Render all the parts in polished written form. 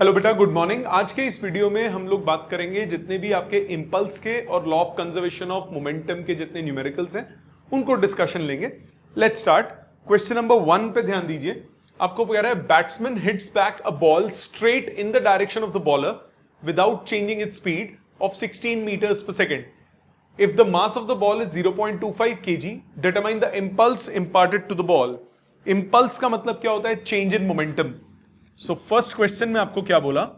Hello बेटा, good morning. आज के इस वीडियो में हम लोग बात करेंगे जितने भी आपके इंपल्स के और law of conservation of momentum के जितने न्यूमेरिकल्स हैं उनको डिस्कशन लेंगे। Let's start. क्वेश्चन नंबर 1 पे ध्यान दीजिए। आपको कह रहा है batsman hits back a ball straight in the direction of the bowler without changing its speed of 16 metres per second. If the mass of the ball is 0.25 kg, determine the impulse imparted to the ball. Impulse का मतलब क्या होता है? Change in momentum. So first question में आपको क्या बोला?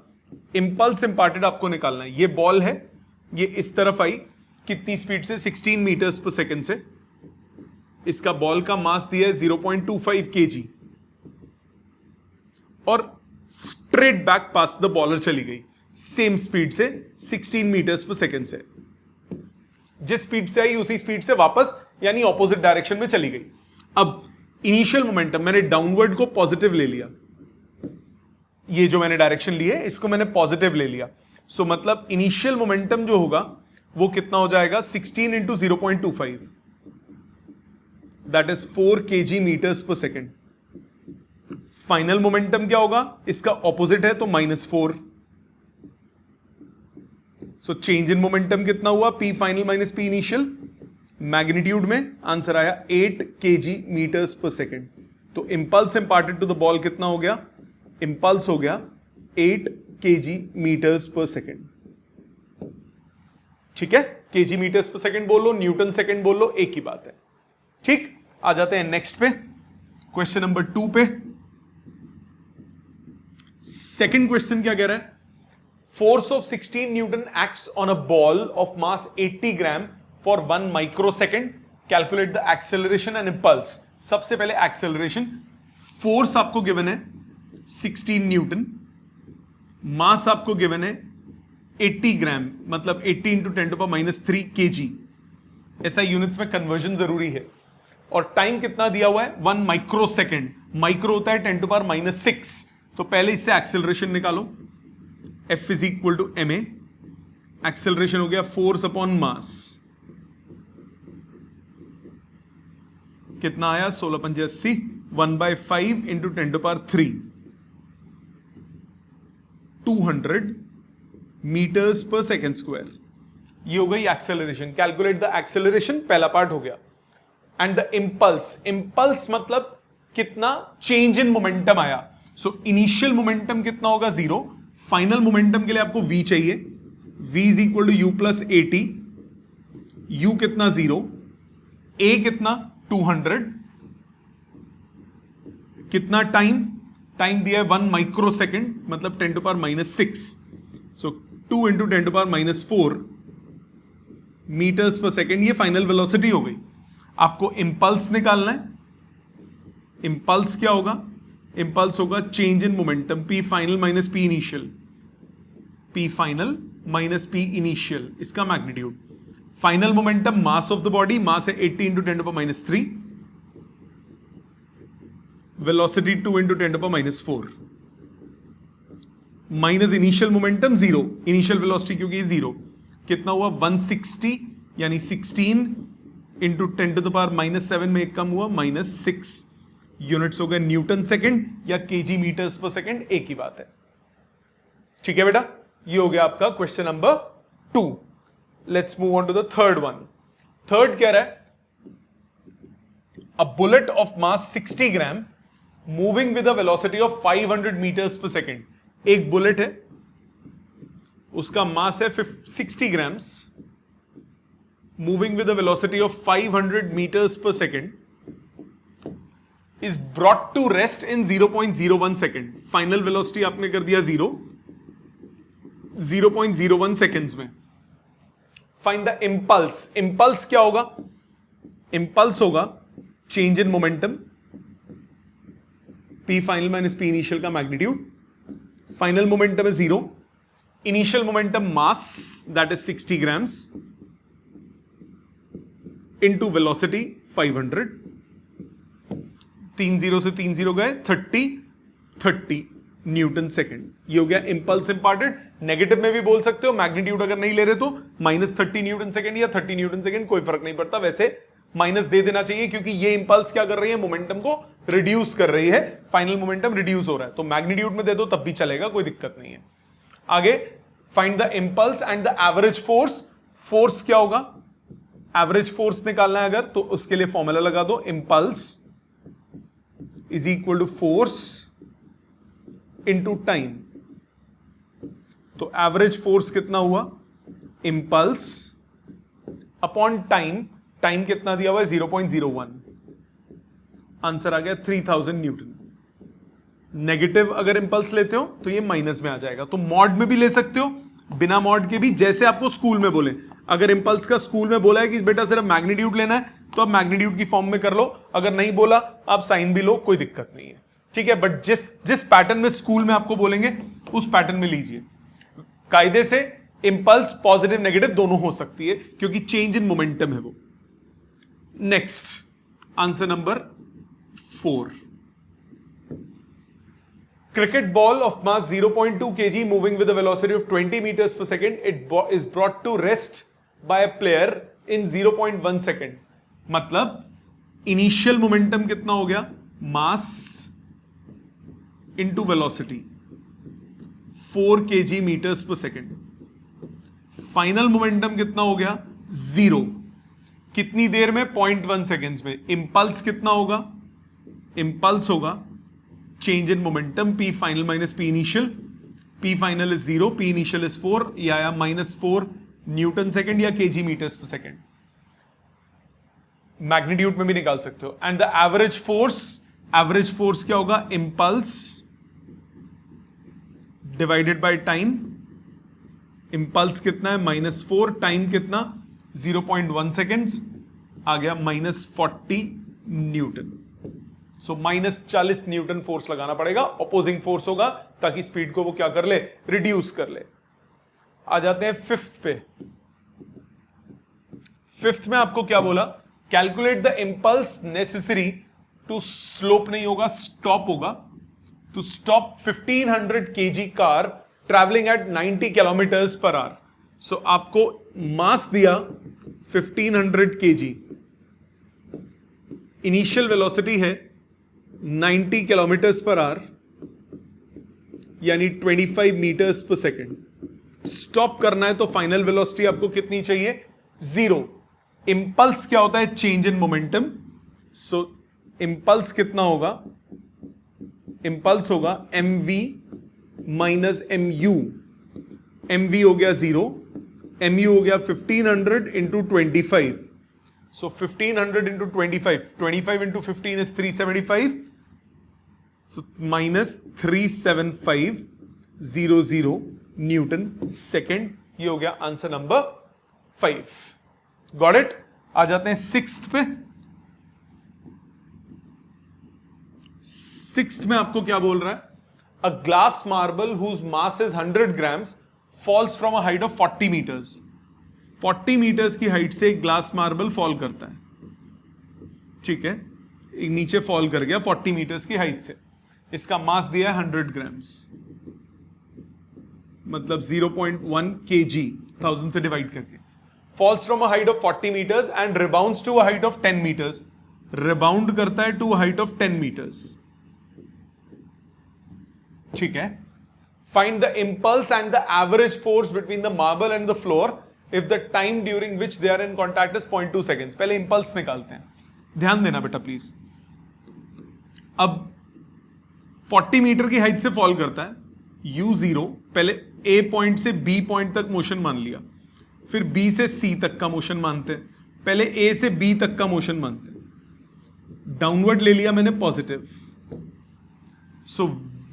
Impulse imparted आपको निकालना है। ये बॉल है, ये इस तरफ आई कितनी स्पीड से? 16 मीटर्स पर सेकेंड से। इसका बॉल का मास दिया है 0.25 kg और straight back pass the bowler चली गई सेम स्पीड से 16 मीटर्स पर सेकेंड से। जिस स्पीड से आई उसी स्पीड से वापस यानी ऑपोजिट डायरेक्शन में चली गई। अब इनिशियल मोमेंटम मैंने डाउनवर्ड को पॉजिटिव ले लिया, ये जो मैंने डायरेक्शन ली है इसको मैंने पॉजिटिव ले लिया। सो मतलब इनिशियल मोमेंटम जो होगा वो कितना हो जाएगा? 16 into 0.25, that is 4 kg metres per second. Final momentum क्या होगा? इसका ऑपोजिट है तो -4। सो चेंज इन मोमेंटम कितना हुआ? P final minus P initial. Magnitude में आंसर आया 8 kg मीटर्स पर सेकेंड। तो impulse imparted to the ball कितना हो गया? इंपल्स हो गया 8 kg मीटर्स पर सेकेंड। ठीक है, kg मीटर्स पर सेकेंड बोल लो, न्यूटन सेकेंड बोल लो, एक ही बात है। ठीक, आ जाते हैं नेक्स्ट पे, क्वेश्चन नंबर 2 पे। सेकेंड क्वेश्चन क्या कह रहा है? Force of 16 Newton acts on a ball of mass 80 gram for 1 microsecond. Calculate the acceleration and impulse. सबसे पहले acceleration. Force आपको given है 16 न्यूटन, मास आपको गिवन है 80 ग्राम, मतलब 80 इंटू 10⁻³ kg। ऐसा यूनिट्स में कन्वर्जन जरूरी है। और टाइम कितना दिया हुआ है? 1 माइक्रोसेकेंड। माइक्रो होता है 10⁻⁶। तो पहले इससे एक्सेलरेशन निकालो। F is equal to ma। Acceleration हो गया फोर्स अपॉन मास, कितना आया? 16×5 1/5 into 10⁻³ 200 metres per second square. ये हो गई एक्सेलरेशन। कैलकुलेट द एक्सेलरेशन, पहला पार्ट हो गया। एंड द इंपल्स, इंपल्स मतलब कितना चेंज इन मोमेंटम आया। सो इनिशियल मोमेंटम कितना होगा? 0। फाइनल मोमेंटम के लिए आपको v चाहिए, v is equal to u plus 80। u कितना? 0। a कितना? 200। कितना टाइम? टाइम दिया है 1 माइक्रोसेकेंड, मतलब 10⁻⁶। सो 2 इंटू 10⁻⁴ मीटर्स पर सेकेंड। ये फाइनल वेलोसिटी हो गई। आपको इंपल्स निकालना है। इंपल्स क्या होगा? इंपल्स होगा change in momentum, P final minus P initial. P final minus P initial, इसका magnitude. Final momentum mass of the body, mass है 80 into 10⁻³ velocity 2 into 10⁻⁴ minus initial momentum 0, initial velocity क्योंकि 0। कितना हुआ? 160, यानी 16 into 10⁻⁷ में एक कम हुआ -6 यूनिट्स हो गए न्यूटन सेकेंड या केजी मीटर्स पर सेकेंड, एक ही बात है। ठीक है बेटा, ये हो गया आपका question number 2। Let's move on to the third one. Third कह रहा है a bullet of mass 60 gram moving with a velocity of 500 metres per second. एक बुलेट है, उसका मास है 60 grams, moving with a velocity of 500 metres per second, is brought to rest in 0.01 second. Final velocity आपने कर दिया 0.01 seconds में। Find the impulse. Impulse क्या होगा? इंपल्स होगा change in momentum, P final minus P initial का magnitude. Final momentum है 0। Initial momentum mass that is 60 grams into velocity 500। 3 0 से 3 0 गए, 30 न्यूटन सेकेंड। ये हो गया इंपल्स इंपार्टेड। नेगेटिव में भी बोल सकते हो, मैग्नीट्यूड अगर नहीं ले रहे तो -30 न्यूटन सेकेंड या 30 न्यूटन सेकेंड, कोई फर्क नहीं पड़ता। वैसे माइनस दे देना चाहिए, क्योंकि ये इंपल्स क्या कर रही है, मोमेंटम को रिड्यूस कर रही है, फाइनल मोमेंटम रिड्यूस हो रहा है, तो मैग्नीट्यूड में दे दो तब भी चलेगा, कोई दिक्कत नहीं है। आगे find the impulse and the average force. Force क्या होगा, एवरेज फोर्स निकालना है अगर, तो उसके लिए फॉर्मूला लगा दो, impulse is equal to force into time. तो एवरेज फोर्स कितना हुआ, इंपल्स अपॉन टाइम, टाइम कितना दिया हुआ है 0.01, आंसर आ गया 3000 न्यूटन। नेगेटिव अगर इंपल्स लेते हो तो ये माइनस में आ जाएगा, तो मॉड में भी ले सकते हो, बिना मॉड के भी, जैसे आपको स्कूल में बोले। अगर इंपल्स का स्कूल में बोला है कि बेटा सिर्फ मैग्नीट्यूड लेना है, तो आप मैग्नीट्यूड की फॉर्म में कर लो, अगर नहीं बोला आप साइन भी लो, कोई दिक्कत नहीं है, ठीक है। बट जिस पैटर्न में स्कूल में आपको बोलेंगे उस पैटर्न में लीजिए। कायदे से इंपल्स पॉजिटिव नेगेटिव दोनों हो सकती है, क्योंकि चेंज इन मोमेंटम है वो। Next answer number 4, cricket ball of mass 0.2 kg moving with a velocity of 20 meters per second, it is brought to rest by a player in 0.1 second। मतलब initial momentum कितना हो गया, mass into velocity 4 kg metres per second, final momentum कितना हो गया 0, कितनी देर में, 0.1 seconds में। इंपल्स कितना होगा, इंपल्स होगा change in momentum P final minus P initial, P final is 0, P initial is 4, या -4 न्यूटन सेकेंड या kg metres per second. Magnitude में भी निकाल सकते हो। एंड द एवरेज फोर्स क्या होगा, impulse divided by time. Impulse कितना है -4, टाइम कितना 0.1 सेकेंड्स, आ गया -40 न्यूटन। सो -40 न्यूटन फोर्स लगाना पड़ेगा, अपोजिंग फोर्स होगा, ताकि स्पीड को वो क्या कर ले, रिड्यूस कर ले। आ जाते हैं फिफ्थ पे। फिफ्थ में आपको क्या बोला, calculate the impulse necessary to, slope नहीं होगा स्टॉप होगा, to stop 1500 kg car travelling at 90 kilometres per hour. So आपको मास दिया 1500 kg, इनिशियल वेलोसिटी है 90 किलोमीटर्स पर आवर, यानी 25 मीटर्स पर सेकेंड। स्टॉप करना है तो फाइनल वेलोसिटी आपको कितनी चाहिए, 0। इंपल्स क्या होता है, change in momentum. So impulse कितना होगा, इंपल्स होगा mv माइनस mu, mv हो गया 0, mu हो गया 1500 into 25। So 1500 into 25, 25 into 15 is 375. So minus 37500 newton second. ये हो गया आंसर नंबर 5। Got it. आ जाते हैं सिक्स्थ पे। सिक्स्थ में आपको क्या बोल रहा है, a glass marble whose mass is 100 grams falls from a height of 40 meters। 40 metres की हाइट से एक ग्लास मार्बल फॉल करता है, ठीक है, एक नीचे फॉल कर गया 40 मीटर्स की हाइट से। इसका मास दिया है 100 grams, मतलब 0.1 kg 1000 से डिवाइड करके। Falls from a height of 40 meters and rebounds to a height of 10 meters। Rebound करता है to a height of 10 meters, ठीक है। Find the impulse and the average force between the marble and the floor if the time during which they are in contact is 0.2 seconds। पहले इंपल्स निकालते हैं, ध्यान देना बेटा प्लीज। अब 40 मीटर की हाइट से फॉल करता है, u0, पहले A पॉइंट से B पॉइंट तक मोशन मान लिया, फिर B से C तक का मोशन मानते हैं, पहले A से B तक का मोशन मानते हैं, डाउनवर्ड ले लिया मैंने पॉजिटिव। सो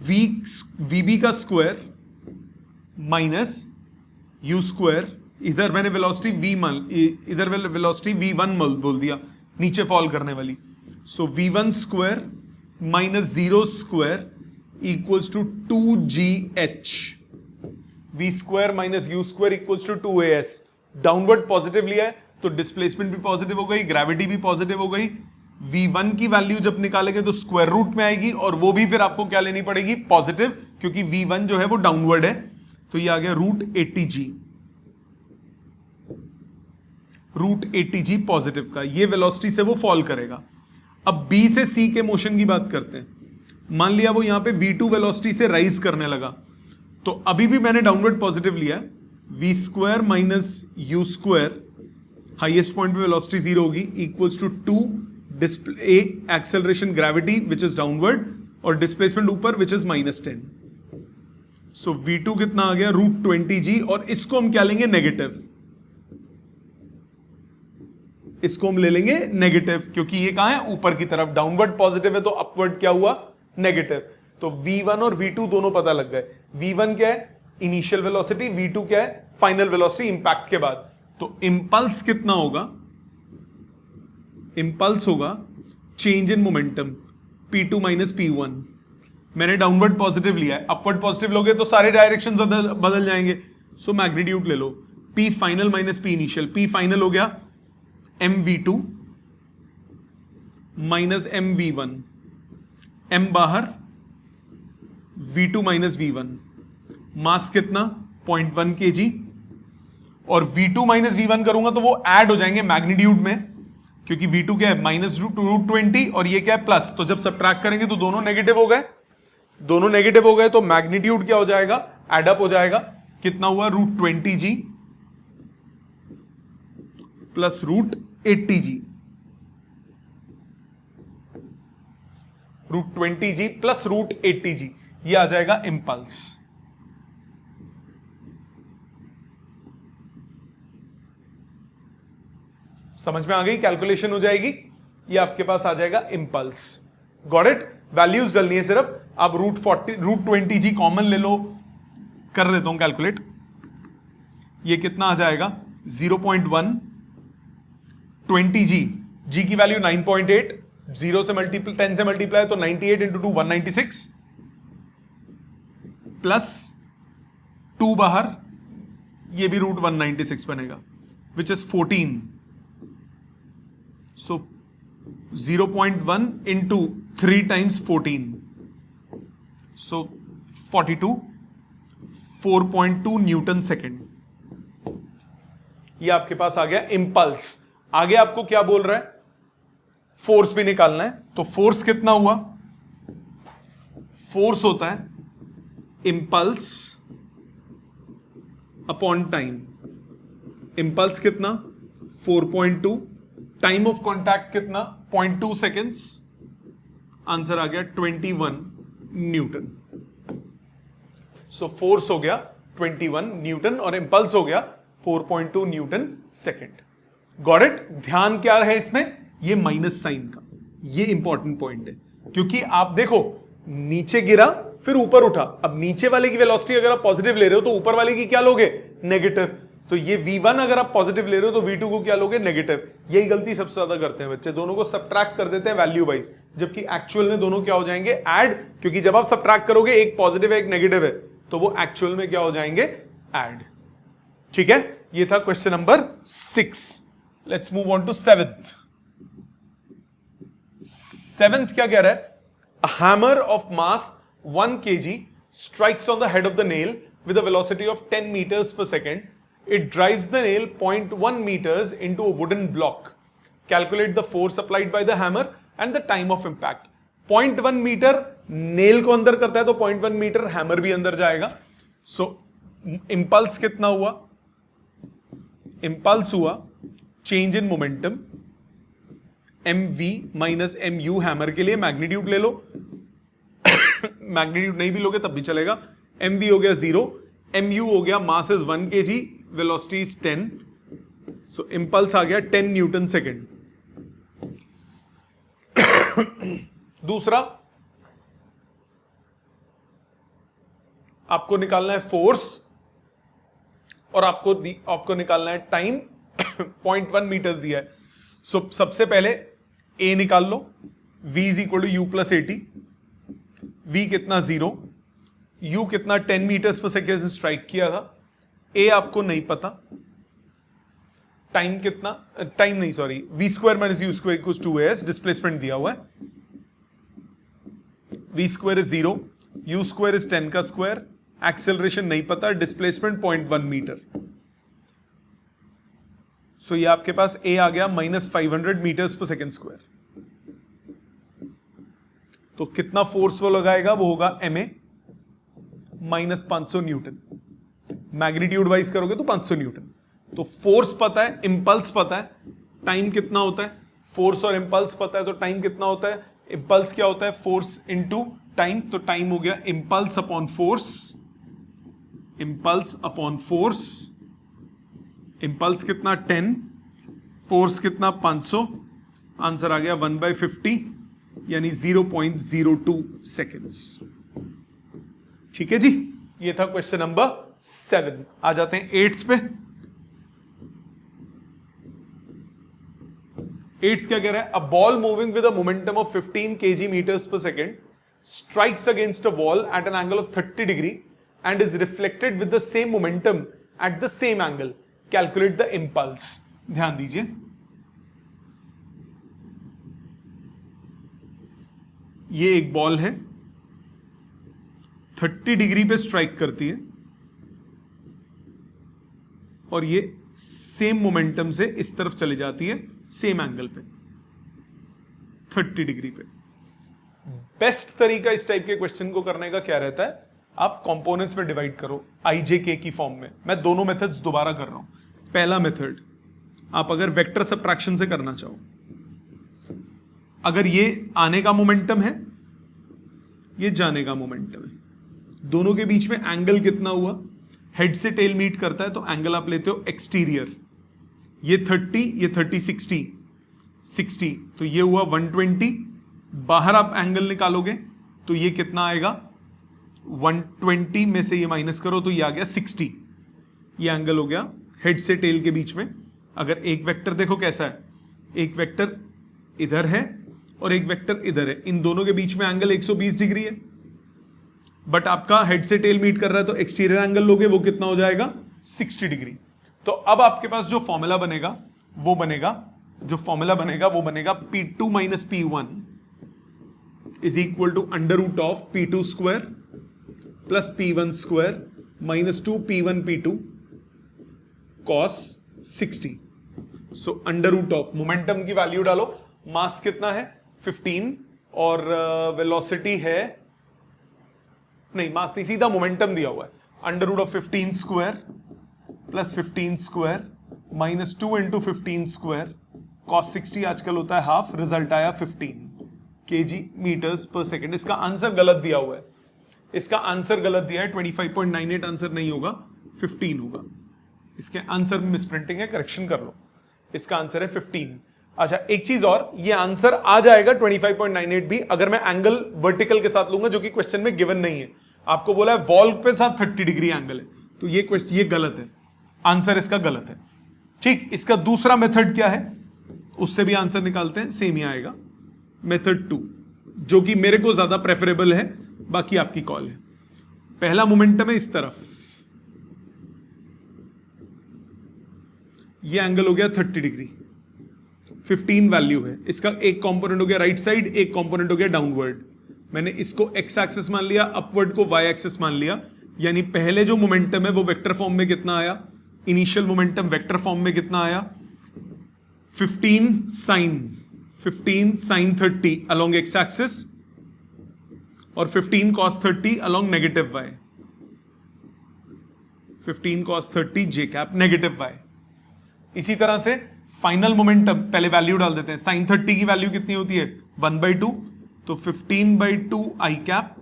VB का स्क्वायर माइनस U स्क्वायर, इधर मैंने वेलोसिटी V मान, इधर वेलोसिटी V1 बोल दिया, नीचे फॉल करने वाली। So V1 square minus 0 square equals to 2GH। V square minus U square equals to 2AS। Downward positive लिया है तो डिस्प्लेसमेंट भी पॉजिटिव हो गई, ग्रेविटी भी पॉजिटिव हो गई। V1 की वैल्यू जब निकालेंगे तो स्क्वायर रूट में आएगी, और वो भी फिर आपको क्या लेनी पड़ेगी, पॉजिटिव, क्योंकि V1 जो है वो डाउनवर्ड है। तो ये आ गया √80G। √80g पॉजिटिव का, ये वेलोसिटी से वो फॉल करेगा। अब B से C के मोशन की बात करते हैं। मान लिया वो यहां पे v2 वेलोसिटी से राइज करने लगा, तो अभी भी मैंने डाउनवर्ड पॉजिटिव लिया है, v² minus u², highest point पे वेलोसिटी 0 होगी, equals to 2 display acceleration gravity which is downward और डिस्प्लेसमेंट ऊपर विच इज -10। सो v2 कितना आ गया √20g, और इसको हम क्या लेंगे नेगेटिव, इसको हम ले लेंगे नेगेटिव, क्योंकि ये कहां है ऊपर की तरफ, डाउनवर्ड पॉजिटिव है तो अपवर्ड क्या हुआ नेगेटिव। तो v1 और v2 दोनों पता लग गए। v1 क्या है इनिशियल वेलोसिटी, v2 क्या है फाइनल वेलोसिटी इंपैक्ट के बाद। तो इंपल्स कितना होगा, इंपल्स होगा change in momentum p2 minus p1। मैंने डाउनवर्ड पॉजिटिव लिया है, अपवर्ड पॉजिटिव लोगे तो सारे डायरेक्शन बदल जाएंगे। सो मैग्नीट्यूड ले लो, p final minus p initial, p final हो गया mv2 माइनस mv1, m बाहर v2 माइनस v1, मास कितना 0.1 kg, और v2 माइनस v1 करूंगा तो वो ऐड हो जाएंगे मैग्नीट्यूड में, क्योंकि v2 क्या है -√20 और ये क्या है प्लस, तो जब सब्ट्रैक्ट करेंगे तो दोनों नेगेटिव हो गए, दोनों नेगेटिव हो गए तो मैग्नीट्यूड क्या हो जाएगा एडअप हो जाएगा। कितना हुआ √20g plus √80g, √20g plus √80g, ये आ जाएगा इंपल्स। समझ में आ गई, कैलकुलेशन हो जाएगी, ये आपके पास आ जाएगा इंपल्स। गॉट इट, वैल्यूज डलनी है सिर्फ। आप √20g कॉमन ले लो, कर लेता हूं कैलकुलेट, ये कितना आ जाएगा 0.1, 20g, g की वैल्यू 9.8, 0 से मल्टीप्लाई 10 से मल्टीप्लाई तो 98 इंटू 2 196, प्लस 2 बाहर, ये भी √196 बनेगा which is 14। So 0.1 into 3 times 14, so 42, 4.2 Newton second, ये आपके पास आ गया इंपल्स। आगे आपको क्या बोल रहा है, फोर्स भी निकालना है। तो फोर्स कितना हुआ, फोर्स होता है इंपल्स अपॉन टाइम। इंपल्स कितना 4.2, टाइम ऑफ कॉन्टैक्ट कितना 0.2 सेकेंड्स, आंसर आ गया 21 न्यूटन। सो फोर्स हो गया 21 न्यूटन और इंपल्स हो गया 4.2 न्यूटन सेकेंड। Got it. ध्यान क्या है इसमें, ये माइनस साइन का, ये इंपॉर्टेंट पॉइंट है, क्योंकि आप देखो नीचे गिरा फिर ऊपर उठा, अब नीचे वाले की वेलोसिटी अगर आप पॉजिटिव ले रहे हो तो ऊपर वाले की क्या लोगे नेगेटिव, तो ये v1 अगर आप पॉजिटिव ले रहे हो तो v2 को क्या लोगे नेगेटिव। यही गलती सबसे ज्यादा करते हैं बच्चे, दोनों को सब्ट्रैक्ट कर देते हैं वैल्यू वाइज, जबकि एक्चुअल में दोनों क्या हो जाएंगे ऐड, क्योंकि जब आप सब्ट्रैक्ट करोगे एक पॉजिटिव है एक नेगेटिव है तो वो एक्चुअल में क्या हो जाएंगे ऐड। ठीक है, ये था question number 6। Let's move on to 7th। 7th क्या कह रहा है, a hammer of mass 1 kg strikes on the head of the nail with a velocity of 10 meters per second. It drives the nail 0.1 meters into a wooden block. Calculate the force applied by the hammer and the time of impact. 0.1 metre nail को अंदर करता है तो 0.1 metre hammer भी अंदर जाएगा। सो impulse कितना हुआ, इंपल्स हुआ change in momentum mv minus mu hammer के लिए मैग्नीट्यूड ले लो, मैग्नीट्यूड नहीं भी लोगे तब भी चलेगा। mv हो गया 0, mu हो गया mass is 1 kg, velocity is 10, so impulse आ गया 10 न्यूटन सेकेंड। दूसरा आपको निकालना है फोर्स और आपको निकालना है टाइम। 0.1 मीटर्स दिया है, सो सबसे पहले a निकाल लो, v is equal to u plus 80, v कितना 0, u कितना 10 मीटर्स पर सेकेंड स्ट्राइक किया था, a आपको नहीं पता, टाइम कितना, टाइम नहीं sorry, v² minus u square equals 2as, displacement दिया हुआ है, v square is 0, u square is 10 का स्क्वायर, एक्सेलरेशन नहीं पता, डिस्प्लेसमेंट 0.1 मीटर। सो ये आपके पास ए आ गया -500 मीटर्स पर सेकेंड स्क्वायर। तो कितना फोर्स वो लगाएगा, वो होगा ma -500 न्यूटन। मैग्नीट्यूड वाइज करोगे तो 500 न्यूटन। तो फोर्स पता है, इंपल्स पता है, टाइम कितना होता है, फोर्स और इंपल्स पता है तो टाइम कितना होता है, इंपल्स क्या होता है, फोर्स इनटू टाइम। तो टाइम हो गया impulse upon force, impulse upon force. Impulse कितना 10, फोर्स कितना 500, आंसर आ गया 1/50 यानी 0.02 सेकेंड्स। ठीक है जी, ये था क्वेश्चन नंबर 7। आ जाते हैं 8th पे। 8th क्या कह रहा है, a ball moving with a momentum of 15 kg metres per second strikes against a wall at an angle of 30 degree and is reflected with the same momentum at the same angle, calculate the impulse. ध्यान दीजिए, ये एक ball है, 30 degree पे strike करती है और ये सेम मोमेंटम से इस तरफ चली जाती है, सेम एंगल पे 30 डिग्री पे। बेस्ट तरीका इस टाइप के क्वेश्चन को करने का क्या रहता है, आप कंपोनेंट्स में डिवाइड करो IJK की फॉर्म में। मैं दोनों मेथड्स दोबारा कर रहा हूं। पहला मेथड, आप अगर वेक्टर सब्ट्रैक्शन से करना चाहो, अगर ये आने का मोमेंटम है, ये जाने का मोमेंटम है, दोनों के बीच में एंगल कितना हुआ, हेड से टेल मीट करता है तो एंगल आप लेते हो एक्सटीरियर। ये 30, ये 30, 60, तो ये हुआ 120। बाहर आप एंगल निकालोगे तो ये कितना आएगा, 120 में से ये माइनस करो तो ये आ गया 60। ये एंगल हो गया हेड से टेल के बीच में। अगर एक वेक्टर देखो कैसा है, एक वेक्टर इधर है और एक वेक्टर इधर है, इन दोनों के बीच में एंगल 120 डिग्री है, बट आपका हेड से टेल मीट कर रहा है तो एक्सटीरियर एंगल लोगे, वो कितना हो जाएगा 60 डिग्री। तो अब आपके पास जो फॉर्मूला बनेगा वो बनेगा, P2 minus P1 is equal to under root of P2 square plus P1 square minus 2 P1 P2 cos 60। So under root of, momentum की वैल्यू डालो, मास कितना है 15 और वेलोसिटी है, नहीं मास नहीं, सीधा मोमेंटम दिया हुआ है, under root of 15 square plus 15 square minus 2 into 15 square cos 60 आजकल होता है हाफ, रिजल्ट आया 15 kg मीटर्स पर सेकेंड। इसका आंसर गलत दिया हुआ है, इसका आंसर गलत दिया है, 25.98 आंसर नहीं होगा, 15 होगा। इसके आंसर में मिसप्रिंटिंग है, करेक्शन कर लो, इसका आंसर है 15। अच्छा एक चीज और, ये आंसर आ जाएगा 25.98 भी अगर मैं एंगल वर्टिकल के साथ लूंगा, जो कि क्वेश्चन में गिवन नहीं है। आपको बोला है वॉल पे साथ 30 डिग्री एंगल है, तो ये क्वेश्चन, ये गलत है, आंसर इसका गलत है। ठीक, इसका दूसरा मेथड क्या है, उससे भी आंसर निकालते हैं, सेम ही आएगा, मेथड 2, जो कि मेरे को ज्यादा प्रेफरेबल है, बाकी आपकी कॉल है। पहला मोमेंटम है इस तरफ, ये एंगल हो गया 30 डिग्री, 15 वैल्यू है, इसका एक कंपोनेंट हो गया राइट साइड, एक कंपोनेंट हो गया डाउनवर्ड। मैंने इसको एक्स एक्सिस मान लिया, अपवर्ड को वाई एक्सिस मान लिया, यानी पहले जो मोमेंटम है वो वेक्टर फॉर्म में कितना आया, इनिशियल मोमेंटम वेक्टर फॉर्म में कितना आया, 15 sin 30 अलोंग एक्स एक्सिस और 15 cos 30 along negative y, 15 cos 30 j cap negative y. इसी तरह से फाइनल मोमेंटम, पहले वैल्यू डाल देते हैं, sin 30 की वैल्यू कितनी होती है 1/2, तो 15/2 आई कैप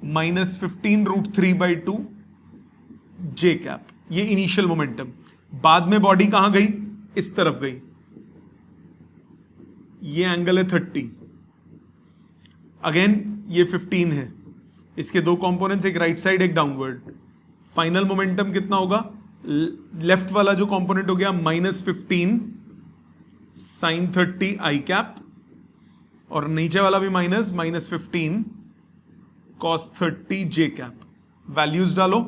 माइनस 15√3/2 जे कैप, ये इनिशियल मोमेंटम। बाद में बॉडी कहां गई, इस तरफ गई, ये एंगल है 30, अगेन ये 15 है, इसके दो कंपोनेंट्स, एक राइट साइड एक डाउनवर्ड। फाइनल मोमेंटम कितना होगा, लेफ्ट वाला जो कंपोनेंट हो गया -15 sin 30 आई कैप और नीचे वाला भी -15 cos 30 जे कैप। वैल्यूज डालो,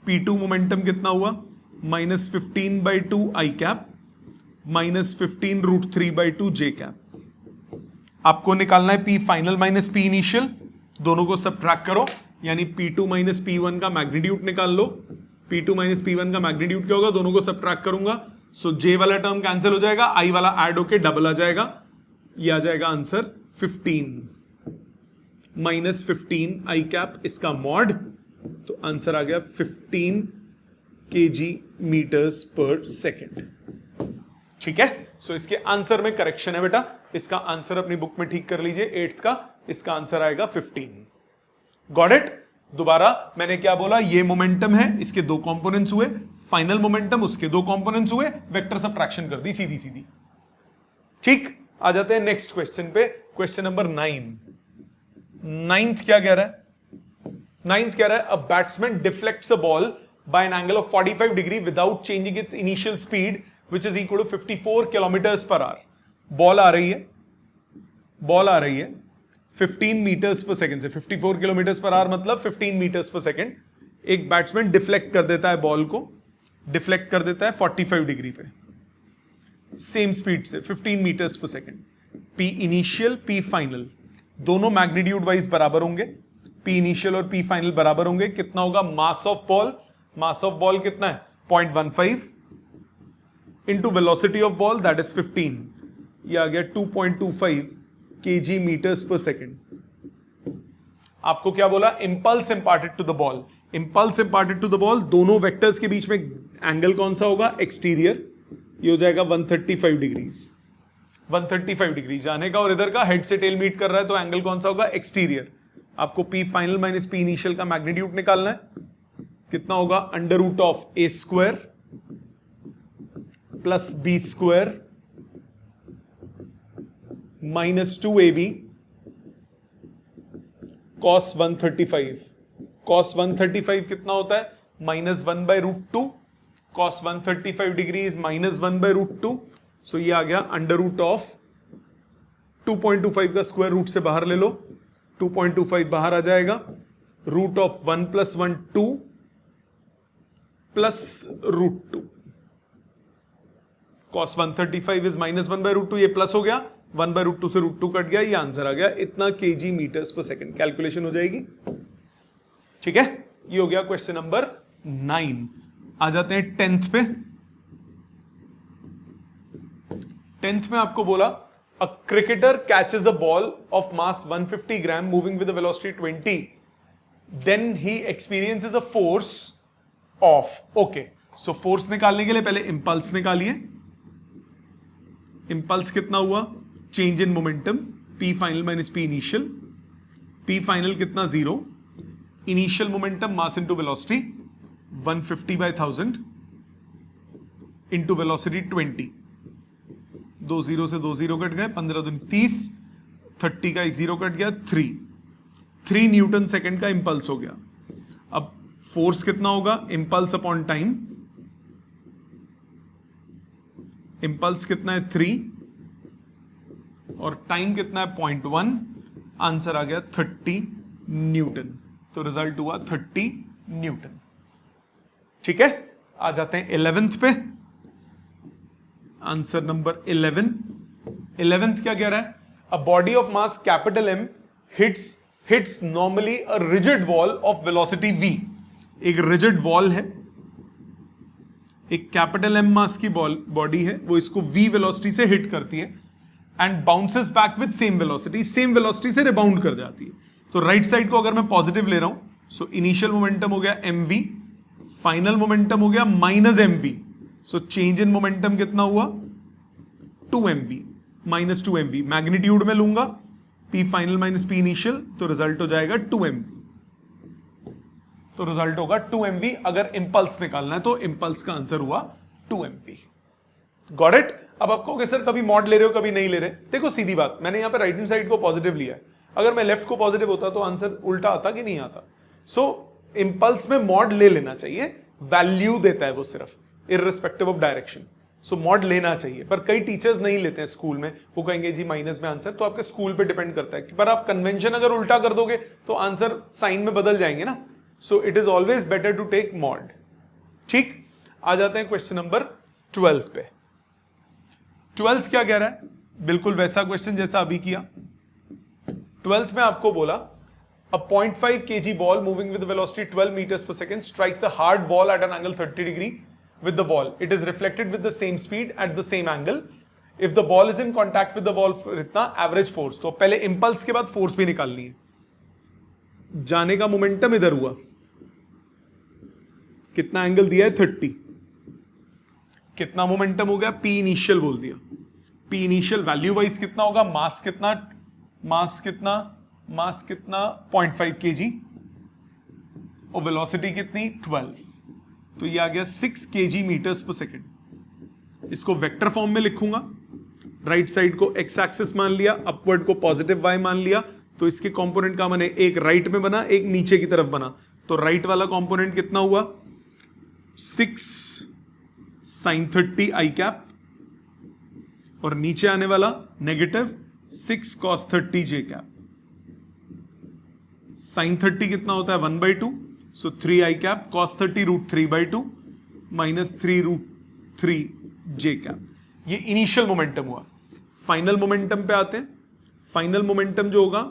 P2 मोमेंटम कितना हुआ -15/2 आई कैप -15√3/2 जे कैप। आपको निकालना है P final minus P initial, दोनों को सबट्रैक्ट करो, यानी P2 माइनस P1 का मैग्नीट्यूड निकाल लो। P2 माइनस P1 का मैग्नीट्यूड क्या होगा, दोनों को सबट्रैक्ट करूंगा सो जे वाला टर्म कैंसिल हो जाएगा, आई वाला ऐड होके डबल आ जाएगा, ये आ जाएगा आंसर 15 माइनस 15 आई कैप इसका मॉड, तो आंसर आ गया 15 kg मीटर्स पर सेकेंड। ठीक है, सो इसके आंसर में करेक्शन है बेटा, इसका आंसर अपनी बुक में ठीक कर लीजिए 8th का, इसका आंसर आएगा 15। Got it? दोबारा मैंने क्या बोला, ये मोमेंटम है, इसके दो कंपोनेंट्स हुए, फाइनल मोमेंटम उसके दो कंपोनेंट्स हुए, वेक्टर सबट्रैक्शन कर दी सीधी सीधी। ठीक, आ जाते हैं नेक्स्ट क्वेश्चन पे, क्वेश्चन नंबर 9th क्या कह रहा है? 9th कह रहा है, a batsman deflects a ball by an angle of 45 degree without changing its initial speed which is equal to 54 kilometres per hour. Ball आ रही है 15 मीटर्स पर सेकंड से, 54 किलोमीटर्स पर आवर मतलब 15 मीटर्स पर सेकंड। एक बैट्समैन डिफ्लेक्ट कर देता है बॉल को, डिफ्लेक्ट कर देता है 45 डिग्री पे, सेम स्पीड से 15 मीटर्स पर second. P initial, p final दोनों मैग्नीट्यूड वाइज बराबर होंगे, पी इनिशियल और पी फाइनल बराबर होंगे। कितना होगा mass of ball? Mass of ball कितना है? 0.15 into velocity of ball that is 15, ये आ गया 2.25 kg मीटर्स पर सेकेंड। आपको क्या बोला? Impulse imparted to the ball, impulse imparted to the ball, दोनों वेक्टर्स के बीच में एंगल कौन सा होगा? एक्सटीरियर, ये हो जाएगा 135 डिग्रीज, 135 डिग्री जाने का, और इधर का हेड से टेल मीट कर रहा है तो एंगल कौन सा होगा? एक्सटीरियर। आपको p final minus p initial का मैग्नीट्यूड निकालना है, कितना होगा? Under root of a square plus b square minus 2ab cos 135। cos 135 कितना होता है? -1/√2, cos 135 डिग्री इज -1/√2, सो ये आ गया अंडर रूट ऑफ 2.25 का स्क्वायर रूट से बाहर ले लो, 2.25 बाहर आ जाएगा, रूट ऑफ 1 + 1 2 प्लस √2। cos 135 इज -1/√2, ये प्लस हो गया, 1/√2 से √2 कट गया, ये आंसर आ गया इतना kg मीटर्स पर सेकंड। कैलकुलेशन हो जाएगी। ठीक है, ये हो गया क्वेश्चन नंबर 9। आ जाते हैं 10th पे। 10th में आपको बोला, a cricketer catches a ball of mass 150 gram moving with velocity 20, then he experiences a force of. Okay, so force निकालने के लिए पहले इंपल्स निकालिए। इंपल्स कितना हुआ? Change in momentum, p final minus p initial, p final कितना? 0, initial momentum mass into velocity 150/1000 into velocity 20, 2 0 से 2 0 cut गए, 15 दूनी 30, 30 का एक 0 कट गया, 3 न्यूटन सेकेंड का इंपल्स हो गया। अब फोर्स कितना होगा? इंपल्स अपॉन टाइम, इंपल्स कितना है? 3, और टाइम कितना है? 0.1, आंसर आ गया 30 न्यूटन, तो रिजल्ट हुआ 30 न्यूटन। ठीक है, आ जाते हैं 11th पे, आंसर नंबर 11th क्या कह रहा है? A body of mass capital M hits normally a rigid wall of velocity v। एक रिजिड वॉल है, एक कैपिटल M मास की बॉडी है, वो इसको v वेलोसिटी से हिट करती है and bounces back with same velocity, same velocity से रिबाउंड कर जाती है। तो राइट साइड को अगर मैं पॉजिटिव ले रहा हूं, सो इनिशियल मोमेंटम हो गया mv, फाइनल मोमेंटम हो गया -mv, so change in momentum कितना हुआ? 2mv, -2mv। मैग्नीट्यूड में लूंगा p final minus p initial, तो रिजल्ट हो जाएगा 2mv, तो रिजल्ट होगा 2mv। अगर इंपल्स निकालना है तो इंपल्स का आंसर हुआ 2mv। Got it? अब आप कहोगे सर कभी मॉड ले रहे हो कभी नहीं ले रहे। देखो सीधी बात, मैंने यहां पे राइट हैंड साइड को पॉजिटिव लिया है, अगर मैं लेफ्ट को पॉजिटिव होता तो आंसर उल्टा आता कि नहीं आता। सो इंपल्स में मॉड ले लेना चाहिए, वैल्यू देता है वो सिर्फ, irrespective of direction. So mod लेना चाहिए, पर कई टीचर्स नहीं लेते हैं स्कूल में, वो कहेंगे जी माइनस में आंसर, तो आपके स्कूल पे डिपेंड करता है। पर आप कन्वेंशन अगर उल्टा कर दोगे तो आंसर साइन में बदल जाएंगे ना। So it is always better to take mod. ठीक, आ जाते हैं क्वेश्चन नंबर 12 पे। 12th क्या कह रहा है? बिल्कुल वैसा क्वेश्चन जैसा अभी किया। 12th में आपको बोला, a 0.5 kg ball moving with velocity 12 meters per second strikes a hard wall at an angle 30 degree with the wall, it is reflected with the same speed at the same angle. If the ball is in contact with the wall, इतना average force. तो पहले impulse के बाद force भी निकालनी है. जाने का मोमेंटम इधर हुआ, कितना एंगल दिया है 30. कितना मोमेंटम हो गया, पी इनिशियल बोल दिया. पी इनिशियल वैल्यू वाइज कितना होगा, मास कितना 0.5 kg और वेलोसिटी कितनी 12. तो ये आ गया 6 kg मीटर्स पर सेकेंड. इसको वेक्टर फॉर्म में लिखूंगा. राइट साइड को एक्स एक्सिस मान लिया, अपवर्ड को पॉजिटिव वाई मान लिया. तो इसके कंपोनेंट का मैंने एक राइट में बना, एक नीचे की तरफ बना. तो राइट वाला कंपोनेंट कितना हुआ 6 sin 30 आई कैप, और नीचे आने वाला negative 6 cos 30 j cap. sin 30 कितना होता है 1/2, सो 3 आई कैप, cos 30 √3/2 माइनस 3 √3 जे कैप. ये इनिशियल मोमेंटम हुआ. फाइनल मोमेंटम पे आते हैं. फाइनल मोमेंटम जो होगा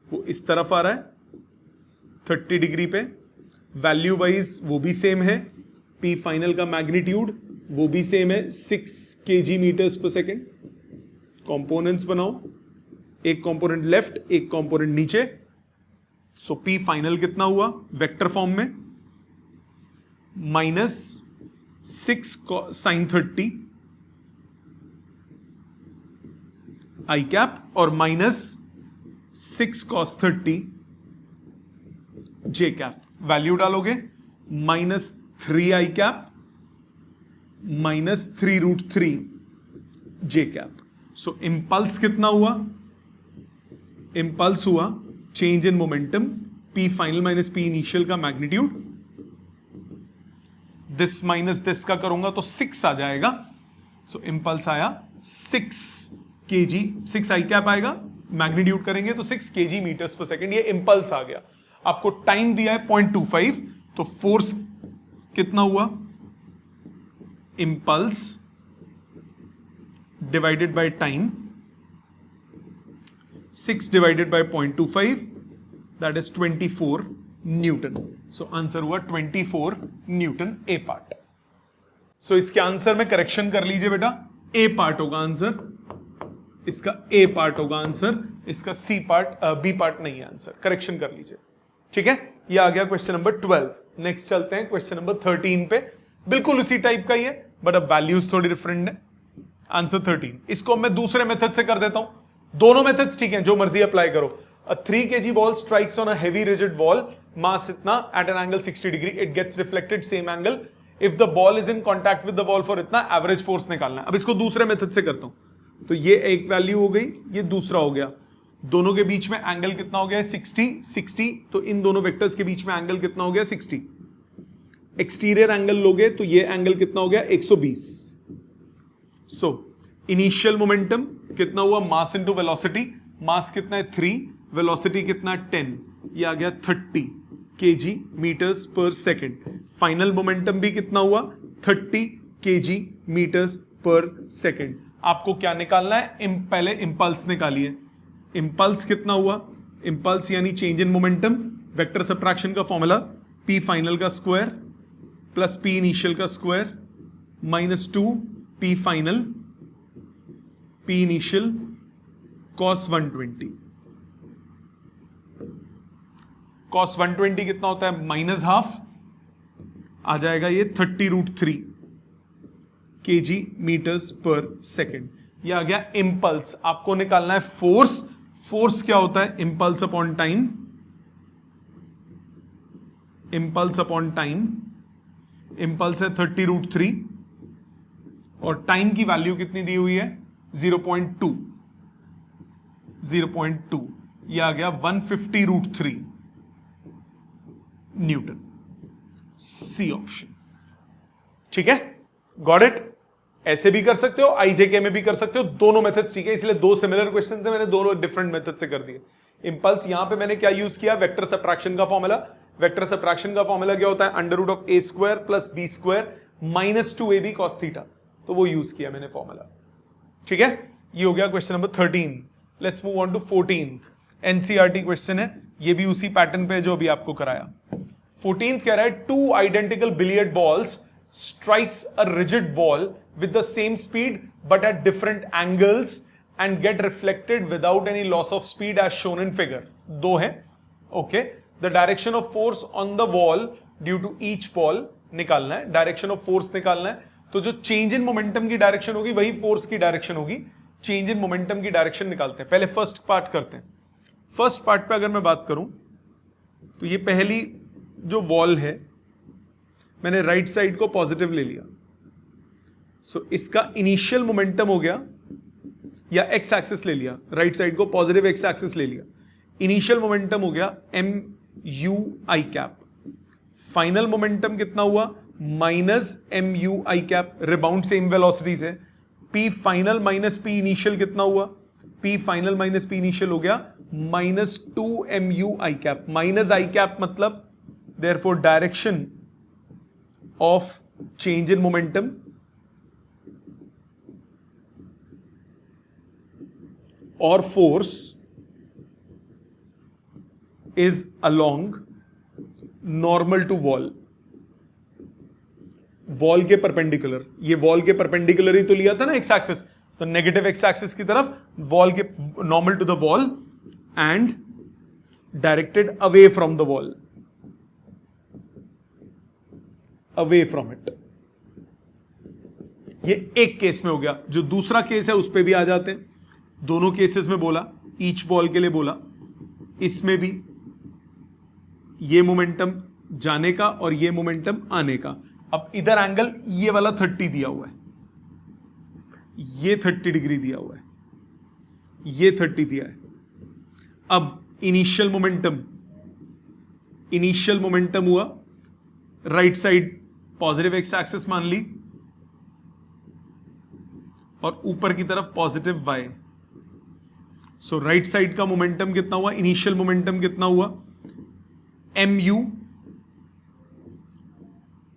वो इस तरफ आ रहा है 30 डिग्री पे. वैल्यू वाइज वो भी सेम है. पी फाइनल का मैग्नीट्यूड वो भी सेम है 6 kg metres per second. Components बनाओ, एक कंपोनेंट लेफ्ट, एक कंपोनेंट नीचे. सो पी फाइनल कितना हुआ वेक्टर फॉर्म में, -6 sin 30 आई कैप और -6 cos 30 जे कैप. वैल्यू डालोगे -3 आई कैप -3 √3 जे कैप. सो इंपल्स कितना हुआ, इंपल्स हुआ change in momentum p final minus p initial का मैग्नीट्यूड. दिस माइनस दिस का करूंगा तो 6 आ जाएगा. सो इंपल्स आया 6 kg, 6 आई कैप आएगा, मैग्नीट्यूड करेंगे तो 6 kg मीटर्स पर सेकेंड. ये इंपल्स आ गया. आपको टाइम दिया है 0.25, तो फोर्स कितना हुआ, impulse divided by time, 6 divided by 0.25, that is 24 Newton. So answer हुआ 24 न्यूटन ए पार्ट. सो इसके आंसर में करेक्शन कर लीजिए बेटा. ए पार्ट होगा आंसर, इसका ए पार्ट होगा आंसर, इसका सी पार्ट बी पार्ट नहीं है आंसर. करेक्शन कर लीजिए. ठीक है, ये आ गया क्वेश्चन नंबर 12. नेक्स्ट चलते हैं क्वेश्चन नंबर 13 पे. बिल्कुल उसी टाइप का ही है बट अब वैल्यूज थोड़ी डिफरेंट है. आंसर 13. इसको मैं दूसरे मेथड से कर देता हूं. दोनों मेथड्स ठीक हैं, जो मर्जी अप्लाई करो. A 3 kg ball strikes on a heavy rigid wall, mass इतना at an angle 60 degree, it gets reflected same angle. If the ball is in contact with the wall for इतना, average force निकालना है. अब इसको दूसरे method से करता हूं. तो ये एक वैल्यू हो गई, ये दूसरा हो गया. दोनों के बीच में एंगल कितना हो गया 60. तो इन दोनों वेक्टर्स के बीच में एंगल कितना हो गया 60. एक्सटीरियर एंगल लोगे तो ये एंगल कितना हो गया 120. सो इनिशियल मोमेंटम कितना हुआ, मास इनटू वेलोसिटी. मास कितना है 3, वेलोसिटी कितना 10, ये आ गया 30 kg metres per second. Final momentum भी कितना हुआ 30 kg मीटर्स पर सेकेंड. आपको क्या निकालना है, पहले इंपल्स निकालिए. इंपल्स कितना हुआ, इंपल्स यानी change in momentum. Vector subtraction का फॉर्मूला पी फाइनल का स्क्वायर प्लस पी इनिशियल का square -2 P final P initial cos 120. cos 120 कितना होता है -12 आ जाएगा ये 30 √3 kg मीटर्स पर सेकेंड. ये आ गया इंपल्स. आपको निकालना है फोर्स. फोर्स क्या होता है, impulse upon time. Impulse upon time, impulse है 30 √3 और टाइम की वैल्यू कितनी दी हुई है 0.2. ये आ गया 150 √3 न्यूटन. C option. ठीक है, गॉट इट. ऐसे भी कर सकते हो, आईजेके में भी कर सकते हो, दोनों मेथड्स ठीक है. इसलिए दो सिमिलर क्वेश्चन थे, मैंने दोनों डिफरेंट मेथड से कर दिए. इंपल्स यहां पे मैंने क्या यूज किया, वेक्टर सब्ट्रैक्शन का फॉर्मूला. वेक्टर सब्ट्रैक्शन का फॉर्मूला क्या होता है, √(a² + b² - 2ab cos theta. तो वो यूज किया मैंने फॉर्मूला. ठीक है, ये हो गया question number 13. Let's move on to 14th. NCERT question है, ये भी उसी पैटर्न पे जो अभी आपको कराया. 14th कह रहा है 2 identical billiard balls strikes a rigid wall with the same speed but at different angles and get reflected without any loss of speed as shown in figure. दो है. Okay. The direction of force on the wall due to each ball निकालना है. Direction of force निकालना है. तो जो change in momentum की direction होगी वही फोर्स की डायरेक्शन होगी. चेंज इन मोमेंटम की डायरेक्शन निकालते हैं. पहले फर्स्ट पार्ट करते हैं. फर्स्ट पार्ट पे अगर मैं बात करूं तो ये पहली जो वॉल है मैंने राइट साइड को पॉजिटिव ले लिया. सो इसका इनिशियल मोमेंटम हो गया, या एक्स एक्सिस ले लिया, राइट साइड को पॉजिटिव एक्स एक्सिस ले लिया. इनिशियल मोमेंटम हो गया m u i cap. Final momentum कितना हुआ? Minus m u i cap. Rebound same velocity से. P final minus p initial कितना हुआ? P final minus p initial हो गया minus 2 m u i cap. Minus i cap मतलब therefore direction of change in momentum or force is along normal to wall. Wall के perpendicular. ये wall के perpendicular ही तो लिया था ना एक्स एक्सिस, तो नेगेटिव एक्स एक्सिस की तरफ वॉल के normal to the wall and directed away from the wall. Away from it. ये एक केस में हो गया. जो दूसरा केस है उस पे भी आ जाते हैं. दोनों केसेस में बोला, ईच बॉल के लिए बोला. इसमें भी ये मोमेंटम जाने का और ये मोमेंटम आने का. अब इधर एंगल ये वाला 30 दिया हुआ है, ये 30 डिग्री दिया हुआ है, ये 30 दिया है. अब इनिशियल मोमेंटम हुआ right side positive x axis मान ली और ऊपर की तरफ positive y. So right side का मोमेंटम कितना हुआ? इनिशियल मोमेंटम कितना हुआ? M u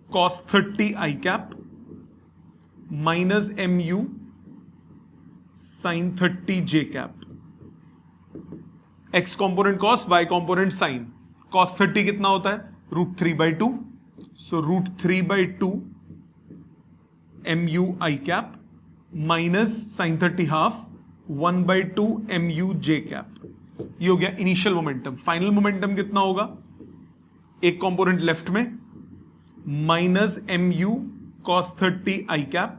cos 30 i cap minus m u sine 30 j cap. X component cos, y component sine. Cos 30 कितना होता है? √3/2. So √3/2 mu I cap minus sin 30 half 1/2 mu j cap. ये हो गया इनिशियल मोमेंटम. फाइनल मोमेंटम कितना होगा? एक component left में minus mu cos 30 I cap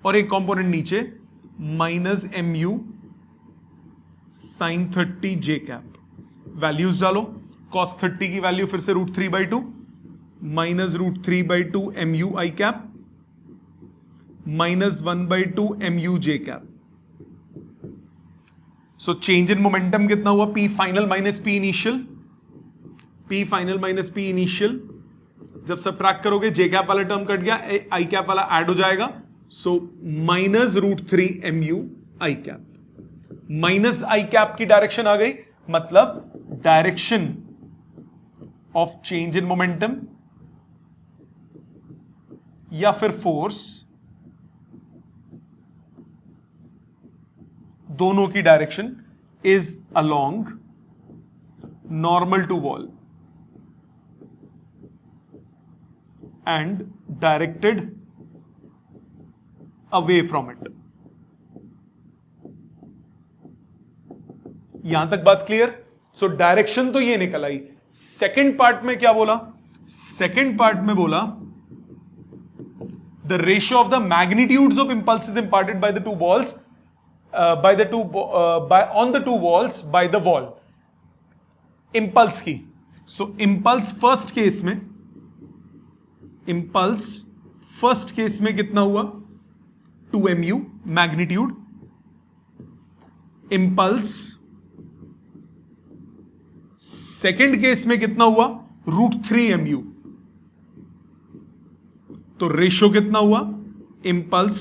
और एक कंपोनेंट नीचे minus mu sin 30 j cap. Values डालो. cos 30 की वैल्यू फिर से √3/2 minus √3/2 mu I cap minus 1/2 mu j cap. So change in momentum कितना हुआ? P final minus P initial. P final minus P initial. जब subtract करोगे J cap वाला term cut गया, I कैप वाला ऐड हो जाएगा. So minus √3 mu I cap. Minus I cap की डायरेक्शन आ गई, मतलब direction of change in momentum या फिर फोर्स, दोनों की direction is along normal to wall and directed away from it. यहां तक बात क्लियर? सो डायरेक्शन तो ये निकल आई. सेकेंड पार्ट में क्या बोला? सेकेंड पार्ट में बोला the ratio of the magnitudes of impulses imparted by the two balls on the two walls by the wall. Impulse की. सो इंपल्स फर्स्ट केस में कितना हुआ? 2 mu magnitude. Impulse second case में कितना हुआ? √3 mu. तो रेशियो कितना हुआ? इंपल्स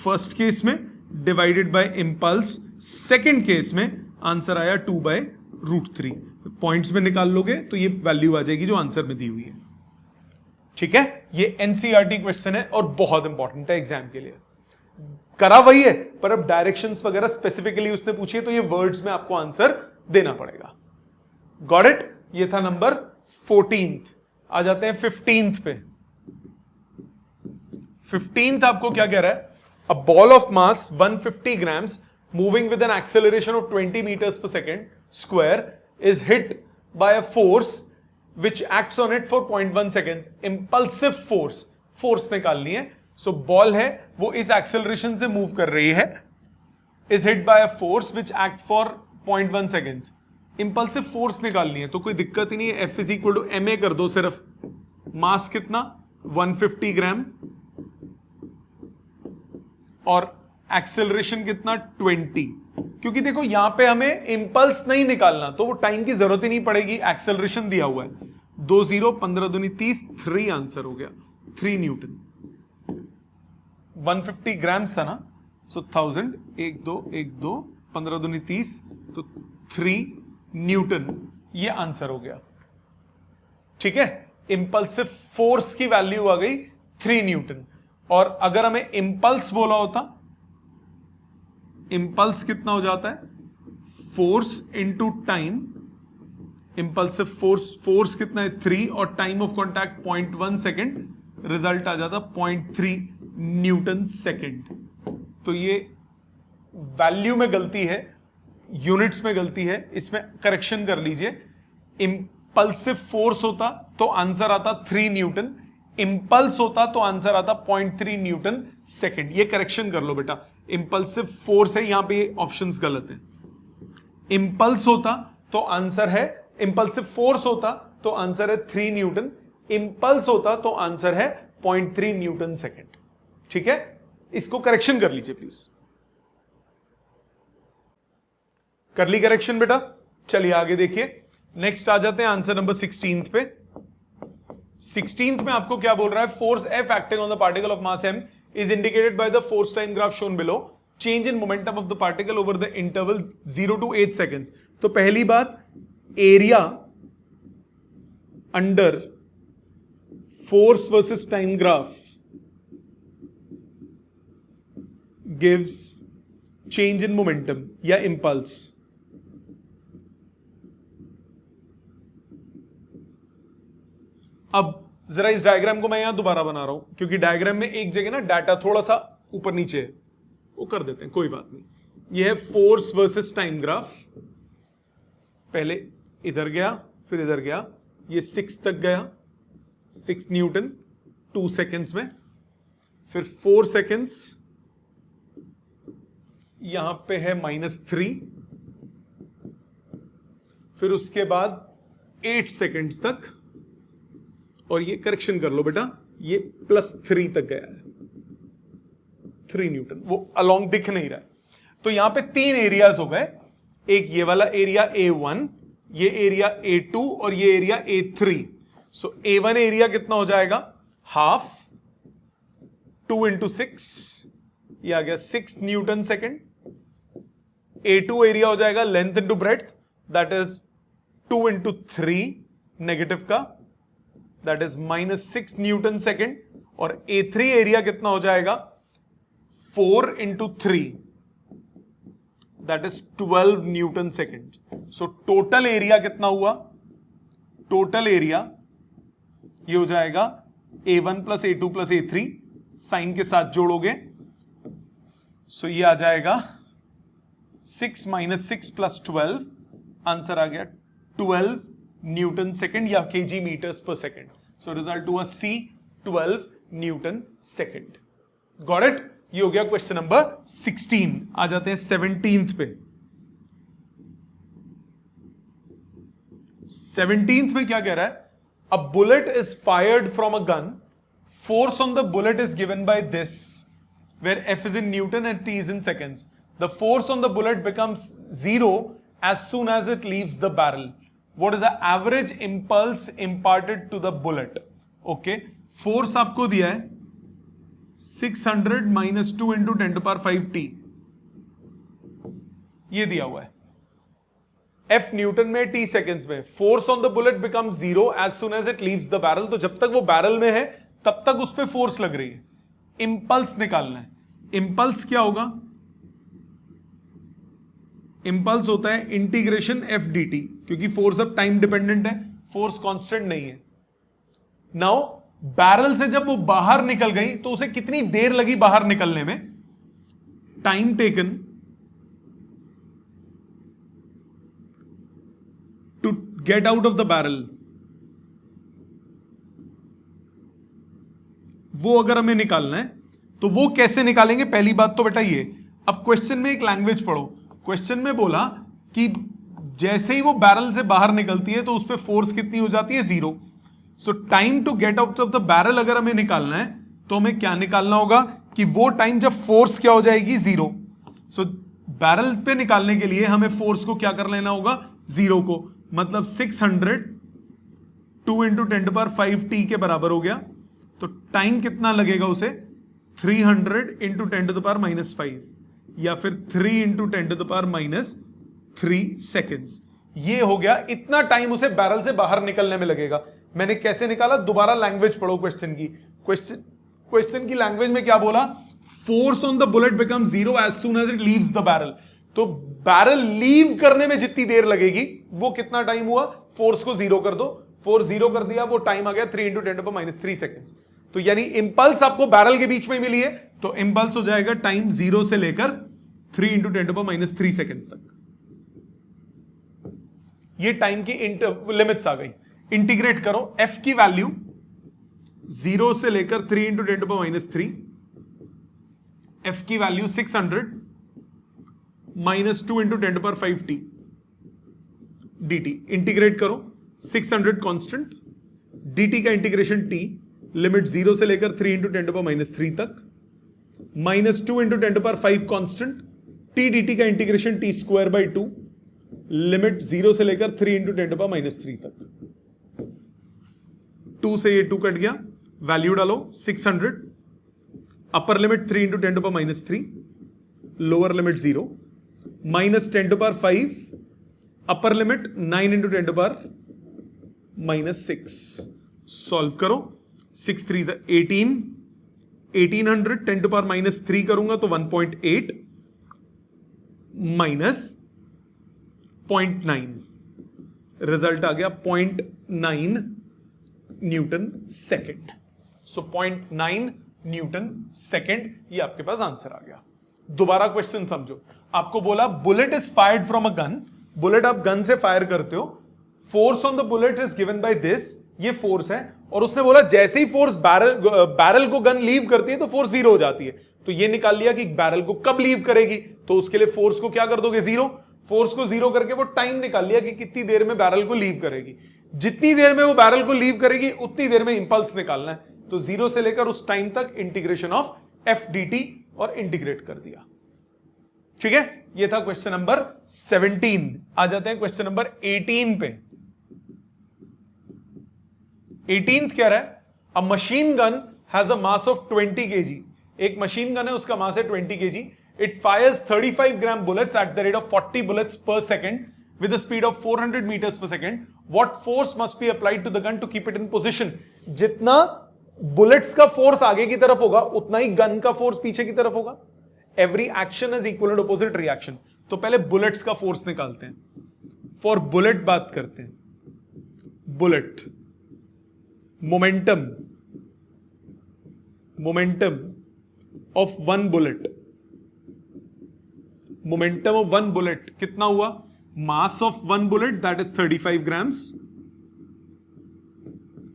फर्स्ट केस में divided by impulse second case में. आंसर आया 2/√3. पॉइंट्स में निकाल लोगे तो ये वैल्यू आ जाएगी जो आंसर में दी हुई है. ठीक है, ये एनसीईआरटी क्वेश्चन है और बहुत इंपॉर्टेंट है एग्जाम के लिए. करा वही है, पर अब डायरेक्शंस वगैरह स्पेसिफिकली उसने पूछी है तो ये वर्ड्स में आपको आंसर देना पड़ेगा. Got it? ये था नंबर 14th. आ जाते हैं 15th पे. 15th आपको क्या कह रहा है? A ball of mass 150 grams moving with an acceleration of 20 metres per second square is hit by a force which acts on it for 0.1 second. Impulsive force निकालनी है. सो बॉल है वो इस एक्सेलरेशन से मूव कर रही है, is hit by a force which act for 0.1 seconds. Impulsive force निकालनी है तो कोई दिक्कत ही नहीं है. F is equal to ma कर दो सिर्फ. मास कितना? 150 ग्राम और एक्सेलरेशन कितना? 20. क्योंकि देखो यहां पे हमें इंपल्स नहीं निकालना तो वो टाइम की जरूरत ही नहीं पड़ेगी, एक्सेलरेशन दिया हुआ है. 2 0 15 दूनी 30, 3 आंसर हो गया. 3 न्यूटन. 150 ग्राम्स था ना, सो 1000 1 2 1 2 15 दूनी 30 तो 3 न्यूटन ये आंसर हो गया. ठीक है, इंपल्सिव फोर्स की वैल्यू आ गई 3 न्यूटन. और अगर हमें इंपल्स बोला होता, इंपल्स कितना हो जाता है? Force into time. Impulsive force कितना है? 3 और time of contact 0.1 second. Result आ जाता 0.3 न्यूटन सेकेंड. तो ये वैल्यू में गलती है, यूनिट्स में गलती है, इसमें करेक्शन कर लीजिए. इंपल्सिव फोर्स होता तो आंसर आता 3 न्यूटन. इंपल्स होता तो आंसर आता 0.3 न्यूटन सेकेंड. ये करेक्शन कर लो बेटा. इंपल्सिव फोर्स है, यहां पे ऑप्शंस गलत है. इंपल्स होता तो आंसर है, इंपल्सिव फोर्स होता तो आंसर है 3 न्यूटन. इंपल्स होता तो आंसर है 0.3 न्यूटन सेकेंड. ठीक है, इसको करेक्शन कर लीजिए प्लीज. कर ली करेक्शन बेटा? चलिए आगे देखिए. नेक्स्ट आ जाते हैं आंसर नंबर 16 पे. 16 में आपको क्या बोल रहा है? Force F acting on the particle of mass M is indicated by the force time graph shown below. Change in momentum of the particle over the interval 0 to 8 seconds. तो पहली बात, area under force versus time graph gives change in momentum या impulse. अब जरा इस diagram को मैं यहां दोबारा बना रहा हूं क्योंकि डायग्राम में एक जगह ना डाटा थोड़ा सा ऊपर नीचे है, वो कर देते हैं, कोई बात नहीं. ये है फोर्स वर्सेस टाइम ग्राफ. पहले इधर गया, फिर इधर गया, ये 6 तक गया, 6 न्यूटन 2 सेकेंड्स में. फिर 4 सेकेंड्स, यहां पे है -3. फिर उसके बाद 8 सेकेंड्स तक, और ये करेक्शन कर लो बेटा, ये +3 तक गया है. 3 न्यूटन, वो अलोंग दिख नहीं रहा है. तो यहां पे 3 एरियाज हो गए. एक ये वाला एरिया A1, ये एरिया A2 और ये एरिया A3. सो A1 एरिया कितना हो जाएगा? हाफ. 2 × 6, ये आ गया 6 न्यूटन सेकेंड. A2 एरिया हो जाएगा length into breadth, that is 2 × 3 negative का, दैट इज -6 न्यूटन सेकेंड. और A3 एरिया कितना हो जाएगा? 4 × 3, that is 12 Newton second. So total area कितना हुआ? टोटल एरिया ये हो जाएगा A1 + A2 + A3, साइन के साथ जोड़ोगे, सो ये आ जाएगा 6 - 6 + 12, आंसर आ गया 12 न्यूटन सेकेंड या kg metres per second. So result हुआ C, 12 Newton second. Got it? ये हो गया क्वेश्चन नंबर 16. आ जाते हैं 17 पे. 17 में क्या कह रहा है? A bullet is fired from a gun. Force on the bullet is given by this, where F is in Newton and T is in seconds. The force on the bullet becomes 0 as soon as it leaves the barrel. What is the average impulse imparted to the bullet? Okay, force आपको दिया है 600 - 2 × 10⁵ T, ये दिया हुआ है. F Newton में, T seconds में. Force on the bullet become 0 as soon as it leaves the barrel. तो जब तक वो बैरल में है तब तक उस पर फोर्स लग रही है. इंपल्स निकालना है. इंपल्स क्या होगा? इंपल्स होता है इंटीग्रेशन F dt, क्योंकि फोर्स अब टाइम डिपेंडेंट है, फोर्स कांस्टेंट नहीं है. नाउ बैरल से जब वो बाहर निकल गई तो उसे कितनी देर लगी बाहर निकलने में, time taken to get out of the barrel, वो अगर हमें निकालना है तो वो कैसे निकालेंगे। पहली बात तो बेटा ये, अब क्वेश्चन में एक लैंग्वेज पढ़ो। क्वेश्चन में बोला कि जैसे ही वो बैरल से बाहर निकलती है तो उस पर फोर्स कितनी हो जाती है, 0। So time to get out of the barrel अगर हमें निकालना है तो हमें क्या निकालना होगा कि वो टाइम जब फोर्स क्या हो जाएगी, 0। सो बैरल पे निकालने के लिए हमें फोर्स को क्या कर लेना होगा, 0 को, मतलब 600 2 इंटू 10⁵ के बराबर हो गया। तो टाइम कितना लगेगा उसे, 300 इंटू 10⁻⁻5 या फिर 3 इंटू 10⁻³ सेकेंड्स। ये हो गया, इतना टाइम उसे बैरल से बाहर निकलने में लगेगा। मैंने कैसे निकाला, दोबारा लैंग्वेज पढ़ो क्वेश्चन की। क्वेश्चन की लैंग्वेज में क्या बोला, force on the bullet become 0 as soon as it leaves the barrel. तो बैरल लीव करने में जितनी देर लगेगी वो कितना टाइम हुआ, फोर्स को 0 कर दो, फोर्स 0 कर दिया, वो टाइम आ गया 3 इंटू 10⁻³ सेकेंड्स। तो यानी इंपल्स आपको बैरल के बीच में मिली है तो इंपल्स हो जाएगा टाइम 0 से लेकर 3 इंटू 10⁻³ सेकेंड्स तक। ये टाइम की लिमिट्स आ गई। इंटीग्रेट करो, एफ की वैल्यू 0 से लेकर 3 इंटू 10⁻³, एफ की value 600 -2 into 10⁵t dt। Integrate करो, 600 कांस्टेंट, dt का इंटीग्रेशन t, लिमिट 0 से लेकर 3 इंटू 10⁻³ तक, -2 इंटू 10⁵ कांस्टेंट, t dt का इंटीग्रेशन t²/2, लिमिट 0 से लेकर 3 इंटू 10⁻³ तक। 2 से ये 2 कट गया, वैल्यू डालो 600, upper limit 3 into 10⁻³, lower limit 0, -10⁵, upper limit 9 into 10⁻⁻6। Solve करो, 6 3 18, 1800 10⁻³ करूंगा तो 1.8 माइनस 0.9, रिजल्ट आ गया 0.9 न्यूटन सेकेंड। सो 0.9 न्यूटन सेकेंड, ये आपके पास आंसर आ गया। दोबारा क्वेश्चन समझो, आपको बोला bullet is fired from a gun, bullet आप गन से फायर करते हो, force on the bullet is given by this, ये फोर्स है, और उसने बोला जैसे ही फोर्स बैरल को गन लीव करती है तो फोर्स 0 हो जाती है। तो ये निकाल लिया कि बैरल को कब लीव करेगी, तो उसके लिए फोर्स को क्या कर दोगे, 0। फोर्स को 0 करके वो टाइम निकाल लिया कि कितनी देर में बैरल को लीव करेगी। जितनी देर में वो बैरल को लीव करेगी उतनी देर में इंपल्स निकालना है। तो 0 से लेकर उस टाइम तक इंटीग्रेशन ऑफ एफ dt और इंटीग्रेट कर दिया। ठीक है, ये था क्वेश्चन नंबर 17। आ जाते हैं क्वेश्चन नंबर 18 पे। 18th कह रहा है a machine gun has a mass of 20 kg। एक मशीन गन है, उसका मास है 20 kg। It fires 35 gram bullets at the rate of 40 bullets per second with a speed of 400 meters per second. What force must be applied to the gun to keep it in position? जितना bullets का force आगे की तरफ होगा उतना ही gun का force पीछे की तरफ होगा। Every action is equal and opposite reaction. तो पहले बुलेट्स का फोर्स निकालते हैं। फॉर बुलेट बात करते हैं। Bullet momentum of one bullet, momentum of one bullet कितना हुआ, mass of one bullet that is 35 grams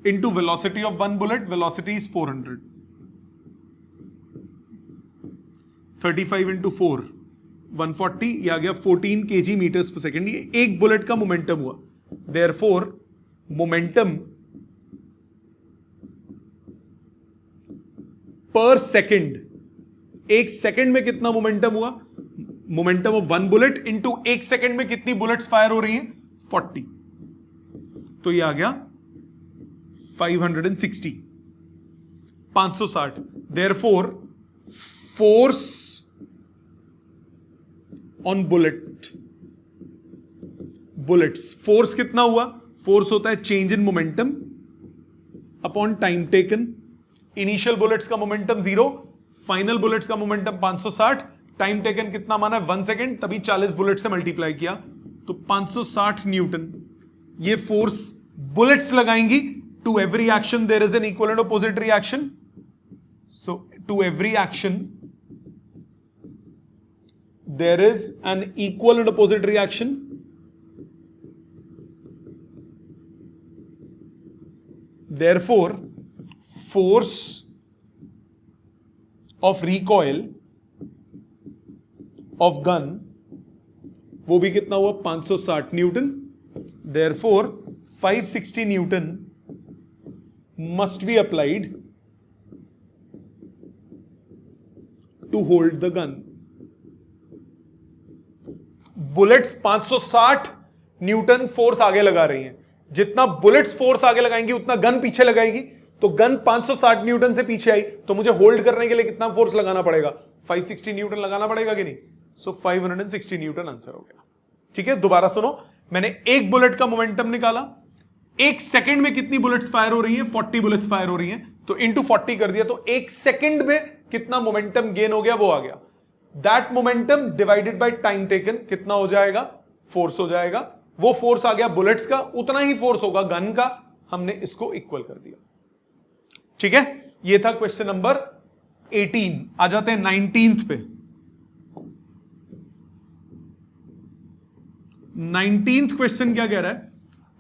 into velocity of one bullet, velocity is 400, 35 into 4 140, ये आ गया 14 kg meters per second। ये एक बुलेट का मोमेंटम हुआ। therefore मोमेंटम पर second, एक सेकेंड में कितना मोमेंटम हुआ, momentum of one bullet into एक सेकेंड में कितनी बुलेट्स फायर हो रही हैं, 40। तो ये आ गया 560, 560। Therefore force on bullets, force कितना हुआ, फोर्स होता है change in momentum upon time taken. Initial bullets का मोमेंटम 0, फाइनल बुलेट्स का मोमेंटम 560, टाइम टेकन कितना माना है 1 सेकेंड, तभी 40 बुलेट से मल्टीप्लाई किया तो 560 न्यूटन। ये फोर्स बुलेट्स लगाएंगी To every action there is an equal and opposite reaction. So to every action there is an equal and opposite reaction. Therefore, force of recoil of gun वो भी कितना हुआ 560 Newton. Therefore 560 Newton must be applied to hold the gun. Bullets 560 Newton force आगे लगा रही हैं. जितना bullets force आगे लगाएंगी उतना गन पीछे लगाएगी. तो गन 560 न्यूटन से पीछे आई तो मुझे होल्ड करने के लिए कितना फोर्स लगाना पड़ेगा? 560 न्यूटन लगाना पड़ेगा कि नहीं? सो 560 न्यूटन आंसर हो गया. ठीक है, दोबारा सुनो. मैंने एक बुलेट का मोमेंटम निकाला. एक सेकंड में कितनी बुलेट्स फायर हो रही है? 40 बुलेट्स फायर हो रही हैं. तो इंटू 40 कर दिया तो एक सेकंड में कितना मोमेंटम गेन हो गया वो आ गया. That momentum divided by time taken कितना हो जाएगा? फोर्स हो जाएगा. वो फोर्स आ गया बुलेट्स का, उतना ही फोर्स होगा गन का. हमने इसको इक्वल कर दिया. ठीक है, ये था क्वेश्चन नंबर 18. आ जाते हैं 19th पे. 19th क्वेश्चन क्या कह रहा है?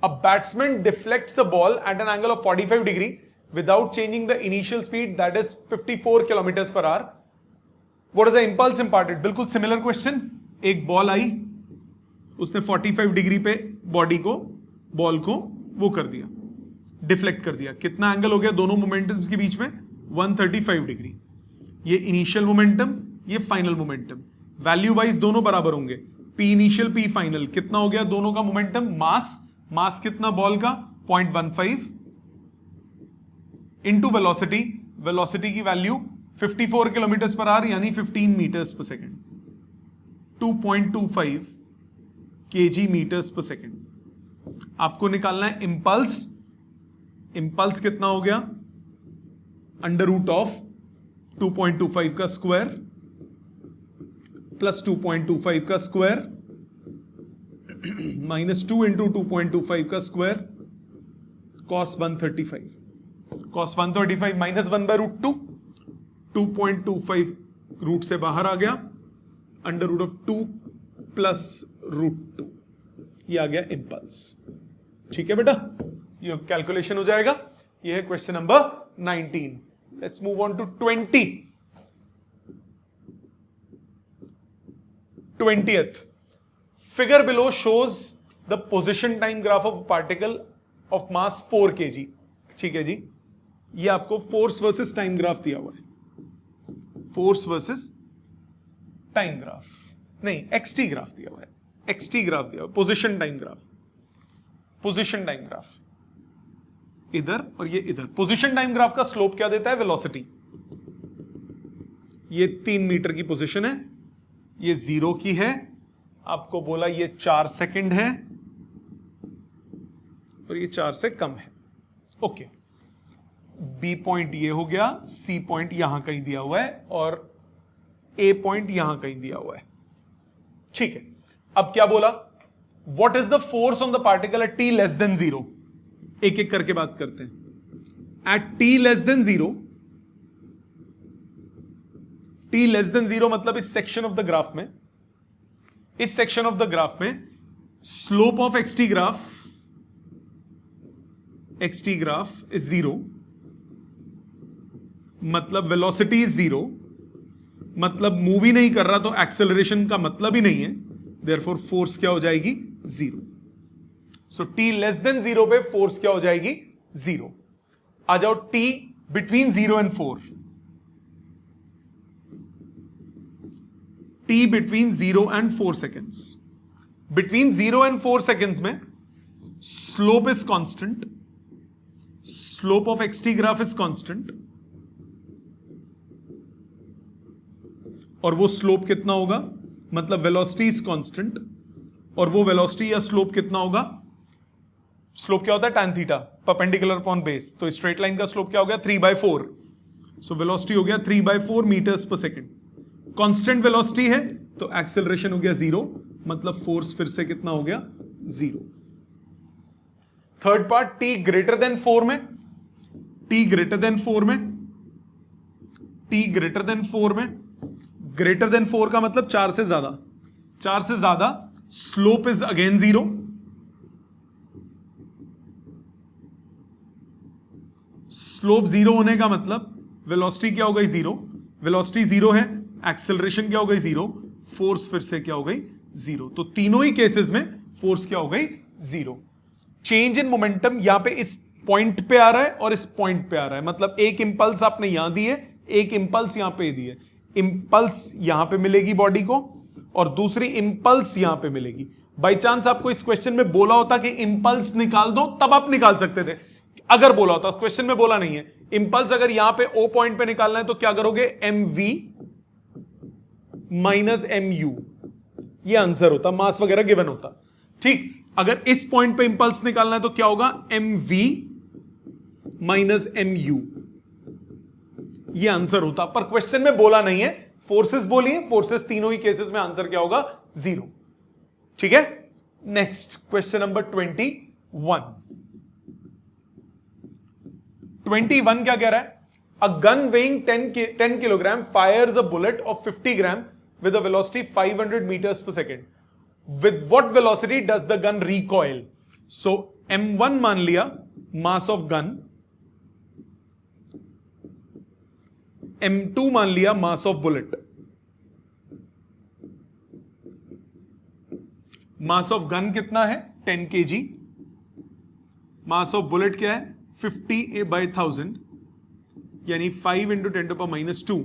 A batsman deflects a ball at an angle of 45 degree without changing the initial speed that is 54 kilometer per hour. What is the impulse imparted? बिल्कुल सिमिलर क्वेश्चन. एक ball आई, उसने 45 degree पे body को, बॉल को वो कर दिया, डिफ्लेक्ट कर दिया. कितना एंगल हो गया दोनों मोमेंटम्स के बीच में? 135 डिग्री. ये इनिशियल मोमेंटम, ये फाइनल मोमेंटम. वैल्यू वाइज दोनों बराबर होंगे. पी इनिशियल पी फाइनल कितना हो गया दोनों का मोमेंटम? मास कितना बॉल का? 0.15 इंटू वेलोसिटी. वेलोसिटी की वैल्यू 54 किलोमीटर पर आवर यानी 15 metres per second. 2.25 kg metres per second. आपको निकालना है इंपल्स. इंपल्स कितना हो गया? अंडर रूट ऑफ 2.25 का स्क्वायर प्लस 2.25 का स्क्वायर माइनस 2 इंटू 2.25 का square cos 135. cos 135 minus 1 by root 2. 2.25 root से बाहर आ गया. Under root of 2 plus root 2. ये आ गया इंपल्स. ठीक है बेटा, ये कैलकुलेशन हो जाएगा. ये है question number 19. Let's move on to 20th. Figure below shows the position time graph of a particle of mass 4 kg. ठीक है जी, ये आपको फोर्स वर्सेस टाइम ग्राफ दिया हुआ है. फोर्स वर्सेस टाइम ग्राफ नहीं, एक्सटी ग्राफ दिया हुआ है. एक्सटी ग्राफ दिया हुआ, position time graph. Position time graph इधर और ये इधर. पोजिशन टाइम ग्राफ का स्लोप क्या देता है? वेलोसिटी. ये 3 मीटर की पोजिशन है, ये 0 की है. आपको बोला ये 4 सेकंड है और ये 4 से कम है. ओके, बी पॉइंट ये हो गया, सी पॉइंट यहां कहीं दिया हुआ है और ए पॉइंट यहां कहीं दिया हुआ है. ठीक है, अब क्या बोला? What is the force on the particle at t less than 0? एक एक करके बात करते हैं. At t less than 0, t less than 0 मतलब इस सेक्शन ऑफ द ग्राफ में, इस सेक्शन ऑफ द ग्राफ में slope of x t graph is 0. मतलब वेलोसिटी इज 0. मतलब मूव ही नहीं कर रहा तो एक्सेलरेशन का मतलब ही नहीं है. देयरफॉर फोर्स क्या हो जाएगी? 0. सो टी लेस देन 0 पे फोर्स क्या हो जाएगी? 0. आ जाओ t between 0 and 4. T between 0 and 4 seconds. Between 0 and 4 seconds में slope is constant. Slope of x t graph is constant. और वो स्लोप कितना होगा? मतलब वेलोसिटी इज कांस्टेंट. और वो वेलोसिटी या स्लोप कितना होगा? स्लोप क्या होता है? tan theta perpendicular upon base. तो स्ट्रेट लाइन का स्लोप क्या हो गया? 3/4. सो वेलोसिटी हो गया 3/4 metres per second. Constant velocity है तो एक्सेलरेशन हो गया 0. मतलब फोर्स फिर से कितना हो गया? 0. Third part, t greater than 4 में t ग्रेटर देन 4 में, t ग्रेटर देन 4 में, ग्रेटर देन 4 का मतलब 4 से ज्यादा, 4 से ज्यादा, स्लोप इज अगेन 0, स्लोप 0 होने का मतलब वेलोसिटी क्या हो गई 0, वेलोसिटी 0 है, एक्सेलरेशन क्या हो गई 0, फोर्स फिर से क्या हो गई 0। तो तीनों ही केसेस में फोर्स क्या हो गई 0। चेंज इन मोमेंटम यहां पे इस पॉइंट पे आ रहा है और इस पॉइंट पे आ रहा है, मतलब एक इंपल्स आपने यहां दी है, एक इंपल्स यहां पे दी है, इंपल्स यहां पे मिलेगी बॉडी को और दूसरी इंपल्स यहां पे मिलेगी। बाई चांस आपको इस क्वेश्चन में बोला होता कि इंपल्स निकाल दो, तब आप निकाल सकते थे, अगर बोला होता, क्वेश्चन में बोला नहीं है। इंपल्स अगर यहां पे ओ पॉइंट पे निकालना है तो क्या करोगे, m v minus m u, ये आंसर होता, मास वगैरह गिवन होता। ठीक, अगर इस पॉइंट पे इंपल्स निकालना है तो क्या होगा, m v minus m u, ये आंसर होता, पर क्वेश्चन में बोला नहीं है, फोर्सेस बोली है, फोर्सेस तीनों ही केसेस में आंसर क्या होगा 0। ठीक है, नेक्स्ट क्वेश्चन नंबर 21 क्या कह रहा है, a gun weighing 10 kilogram Fyers a bullet of 50 gram with a velocity 500 meters per second. With what velocity does the gun recoil? So m1 मान लिया mass of gun, m2 मान लिया mass of bullet. mass of gun कितना है 10 kg, mass of bullet क्या है 50 by 1000, यानी 5 into 10 to the power minus 2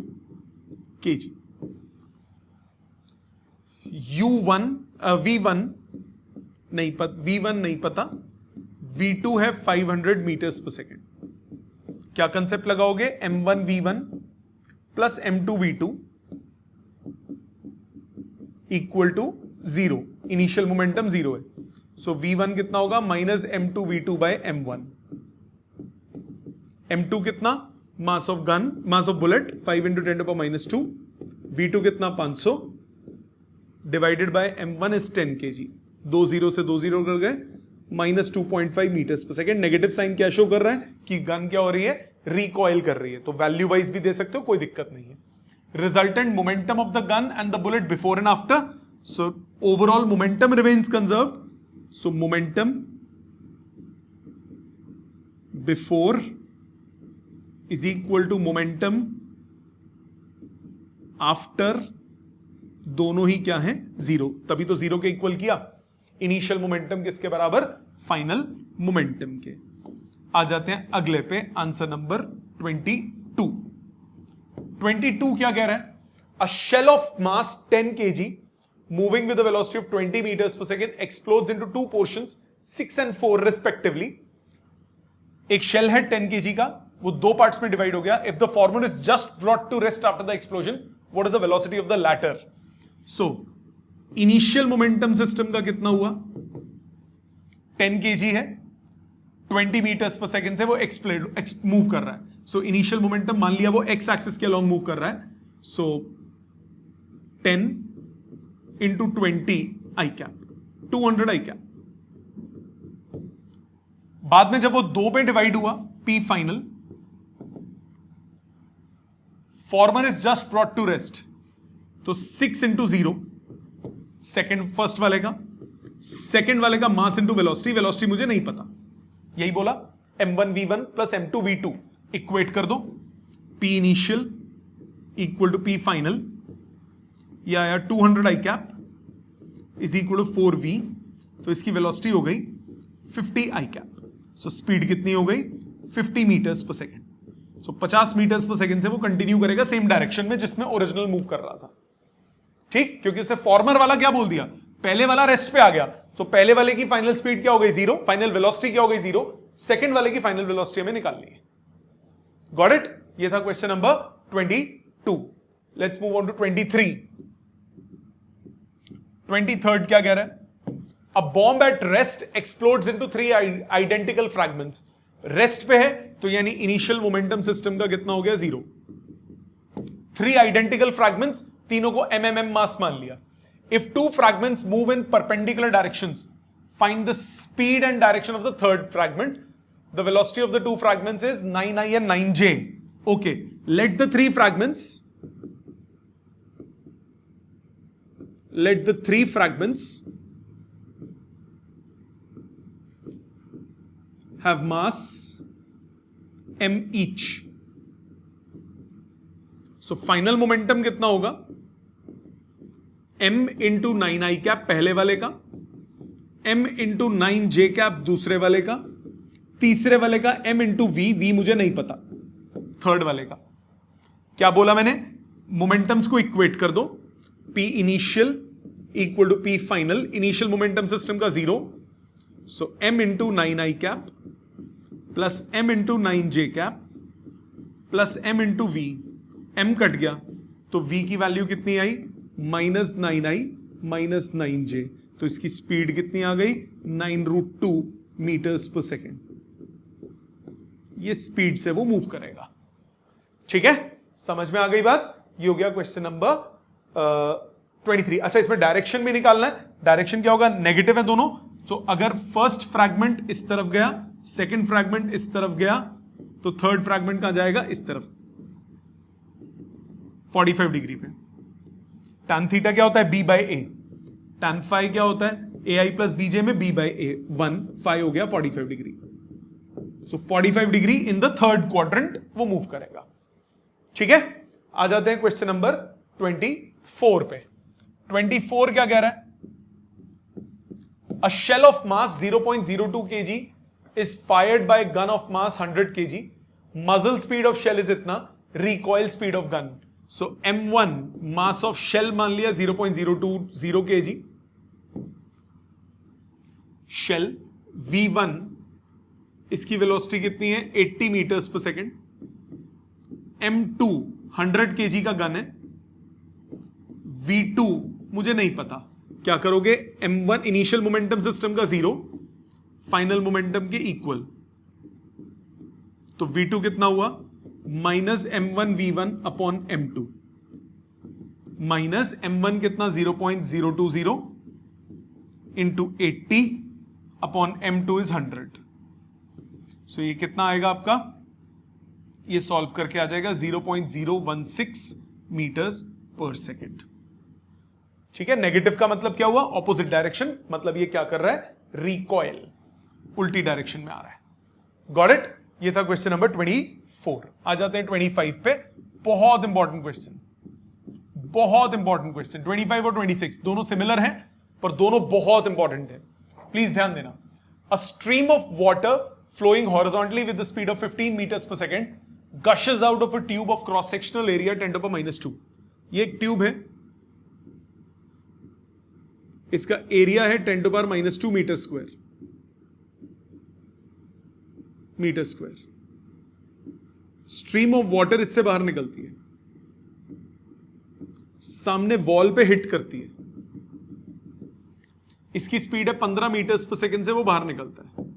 kg. U1 V1 नहीं पता, V2 है 500 मीटर्स पर सेकेंड। क्या कंसेप्ट लगाओगे, M1 V1 plus M2 V2 equal to 0, initial momentum 0 है, सो V1 कितना होगा minus M2 V2 bye M1। M2 कितना, mass of gun, mass of bullet 5 into 10 to the power minus 2, V2 कितना 500 divided by m1 is 10 kg, 2 0 से 2 0 कर गए, minus 2.5 metres per second. Negative sign क्या show कर रहा है कि गन क्या हो रही है, रिकॉइल कर रही है, तो वैल्यू वाइज भी दे सकते हो, कोई दिक्कत नहीं है। Resultant momentum of the gun and the bullet before and after, so overall momentum remains conserved, so momentum before is equal to momentum after, दोनों ही क्या है 0, तभी तो 0 के इक्वल किया। इनिशियल मोमेंटम किसके बराबर, फाइनल मोमेंटम के। आ जाते हैं अगले पे, आंसर नंबर 22 क्या कह रहा है, a shell of mass 10 kg moving with the velocity of 20 meters per second explodes into two portions 6 and 4 respectively। एक शेल है 10 kg का, वो दो पार्ट्स में डिवाइड हो गया। If the former is just brought to rest after the explosion, what is the velocity of the latter. So initial momentum system का कितना हुआ, 10 kg है, 20 meters per second से वो मूव कर रहा है, सो इनिशियल मोमेंटम मान लिया वो एक्स एक्सिस के अलॉन्ग मूव कर रहा है, सो 10 into 20 i cap, 200 i cap. बाद में जब वो दो पे डिवाइड हुआ, P final, former is just brought to rest, तो 6 into 0 सेकेंड, फर्स्ट वाले का, सेकेंड वाले का मास इंटू वेलोसिटी, वेलोसिटी मुझे नहीं पता, यही बोला m1 v1 plus m2 v2 equate कर दो, P initial equal to P final, या आया 200 i cap is equal to 4v, तो इसकी वेलोसिटी हो गई 50 आई कैप। सो स्पीड कितनी हो गई 50 मीटर्स पर सेकेंड, सो 50 मीटर्स पर सेकेंड से वो कंटिन्यू करेगा सेम डायरेक्शन में जिसमें ओरिजिनल मूव कर रहा था। ठीक, क्योंकि उसने फॉर्मर वाला क्या बोल दिया, पहले वाला रेस्ट पे आ गया, तो पहले वाले की फाइनल स्पीड क्या हो गई 0, फाइनल वेलोसिटी क्या हो गई 0, सेकंड वाले की फाइनल वेलोसिटी हमें निकालनी है। गॉट इट, ये था question number 22। Let's move on to 23 क्या कह रहा है, a bomb at rest explodes into 3 identical fragments. Rest पे है तो यानी इनिशियल मोमेंटम सिस्टम का कितना हो गया 0, 3 आइडेंटिकल फ्रैगमेंट्स, तीनों को mm मास मान लिया। If two fragments move in perpendicular directions, find the speed and direction of the third fragment. The velocity of the two fragments is 9i and 9j. Okay, let the three fragments have mass m each. So final momentum कितना होगा? m into 9i cap पहले वाले का, m into 9j cap दूसरे वाले का, तीसरे वाले का m इंटू v मुझे नहीं पता, थर्ड वाले का. क्या बोला मैंने? मोमेंटम्स को इक्वेट कर दो. p initial equal to p final. Initial momentum system का 0, so m into 9i cap plus m into 9j cap plus m into v. m cut गया तो v की वैल्यू कितनी आई? -9i -9j. तो इसकी स्पीड कितनी आ गई? 9√2 मीटर्स पर सेकेंड. ये स्पीड से वो मूव करेगा. ठीक है, समझ में आ गई बात? ये हो गया क्वेश्चन नंबर 23. अच्छा, इसमें डायरेक्शन भी निकालना है. डायरेक्शन क्या होगा? नेगेटिव है दोनों. तो अगर फर्स्ट फ्रैगमेंट इस तरफ गया, सेकंड फ्रैगमेंट इस तरफ गया, तो थर्ड फ्रैगमेंट कहां जाएगा? इस तरफ 45 डिग्री पे. tan थीटा क्या होता है? b by a. tan phi क्या होता है? ai प्लस बीजे में b बाई ए. 1 फाई हो गया 45 degree. So 45 degree in the third quadrant वो मूव करेगा. ठीक है, आ जाते हैं क्वेश्चन नंबर 24 पे. 24 क्या कह रहा है? A shell of mass 0.02 kg is fired by a gun of mass 100 kg. Muzzle speed of shell is इतना, recoil speed of gun. So m1 mass of shell मान लिया 0.020 kg. Shell v1 इसकी velocity कितनी है? 80 metres per second. m2 100 kg का gun है. v2 मुझे नहीं पता. क्या करोगे? m1 इनिशियल मोमेंटम सिस्टम का 0, फाइनल मोमेंटम के इक्वल. तो v2 कितना हुआ? Minus m1 v1 upon m2. Minus m1 कितना? 0.020 इंटू 80 अपॉन m2 इज 100. सो ये कितना आएगा आपका? ये सॉल्व करके आ जाएगा 0.016 मीटर्स पर सेकेंड. ठीक है, नेगेटिव का मतलब क्या हुआ? Opposite direction. मतलब ये क्या कर रहा है? रिकॉइल, उल्टी डायरेक्शन में आ रहा है. Got it? ये था क्वेश्चन नंबर 24. आ जाते हैं 25 पे. बहुत इंपॉर्टेंट क्वेश्चन, बहुत इंपॉर्टेंट क्वेश्चन. 25 और 26 दोनों सिमिलर हैं, पर दोनों बहुत इंपॉर्टेंट है. प्लीज ध्यान देना. A stream of water flowing horizontally with the speed of 15 meters per second gushes out of a tube of cross sectional area 10 to the power -2. ये एक ट्यूब है, इसका एरिया है 10 to the power -2 meter square. Stream of water इससे बाहर निकलती है, सामने वॉल पे हिट करती है. इसकी स्पीड है 15 मीटर्स पर सेकेंड से वो बाहर निकलता है.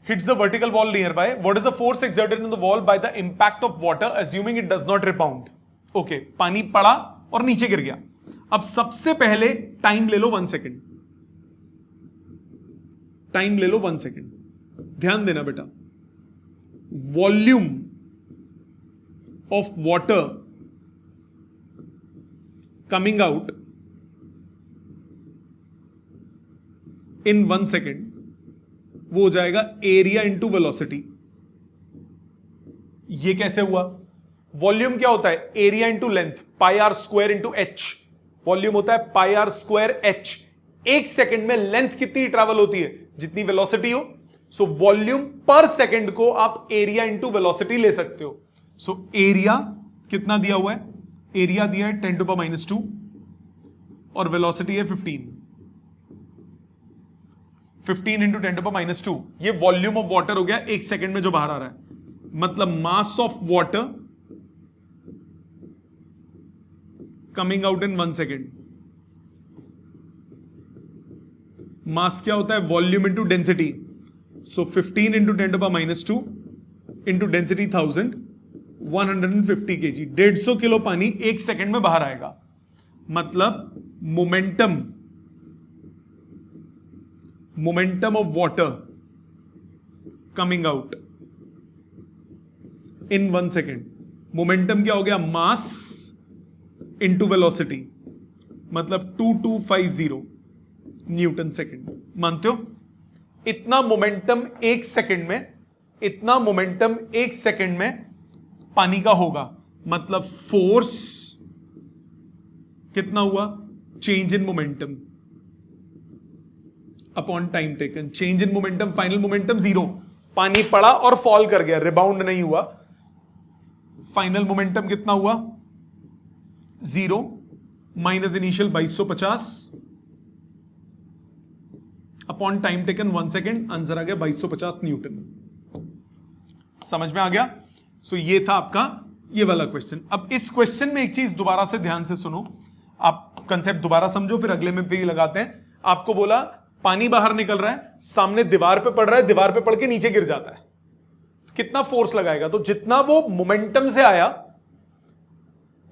hits the vertical wall nearby. What is the force exerted on the wall by the impact of water, assuming it does not rebound? Okay, पानी पड़ा और नीचे गिर गया. अब सबसे पहले टाइम ले लो 1 सेकेंड. टाइम ले लो 1 सेकेंड. ध्यान देना बेटा. Volume of water coming out in 1 second वो हो जाएगा एरिया इंटू वेलोसिटी. ये कैसे हुआ? वॉल्यूम क्या होता है? Area into length, pi r square into h. Volume होता है pi r square h. 1 second में लेंथ कितनी ट्रैवल होती है? जितनी वेलोसिटी हो. सो वॉल्यूम पर सेकेंड को आप एरिया इंटू वेलोसिटी ले सकते हो. सो एरिया कितना दिया हुआ है? एरिया दिया है 10 to the power -2 और वेलोसिटी है 15. 15 इंटू 10 to the power -2. ये वॉल्यूम ऑफ वाटर हो गया 1 सेकेंड में जो बाहर आ रहा है. मतलब mass of water coming out in 1 second. Mass क्या होता है? Volume into density. So 15 into 10 to the power -2 into density 1000, 150 kg. 150 kilo पानी 1 सेकेंड में बाहर आएगा. मतलब momentum of water coming out in 1 second. Momentum क्या हो गया? मास इंटू वेलोसिटी, मतलब 2250 न्यूटन सेकेंड. मानते हो? इतना मोमेंटम एक सेकेंड में, इतना मोमेंटम एक सेकेंड में पानी का होगा. मतलब फोर्स कितना हुआ? Change in momentum upon time taken. Change in momentum, final momentum 0. पानी पड़ा और फॉल कर गया, रिबाउंड नहीं हुआ. फाइनल मोमेंटम कितना हुआ? 0 minus initial 2250 upon time taken 1 second. Answer आ गया 2250 न्यूटन. समझ में आ गया? सो ये था आपका ये वाला क्वेश्चन. अब इस क्वेश्चन में एक चीज दोबारा से ध्यान से सुनो, आप कंसेप्ट दोबारा समझो, फिर अगले में भी लगाते हैं. आपको बोला पानी बाहर निकल रहा है, सामने दीवार पे पड़ रहा है, दीवार पे पड़ के नीचे गिर जाता है. कितना फोर्स लगाएगा? तो जितना वो मोमेंटम से आया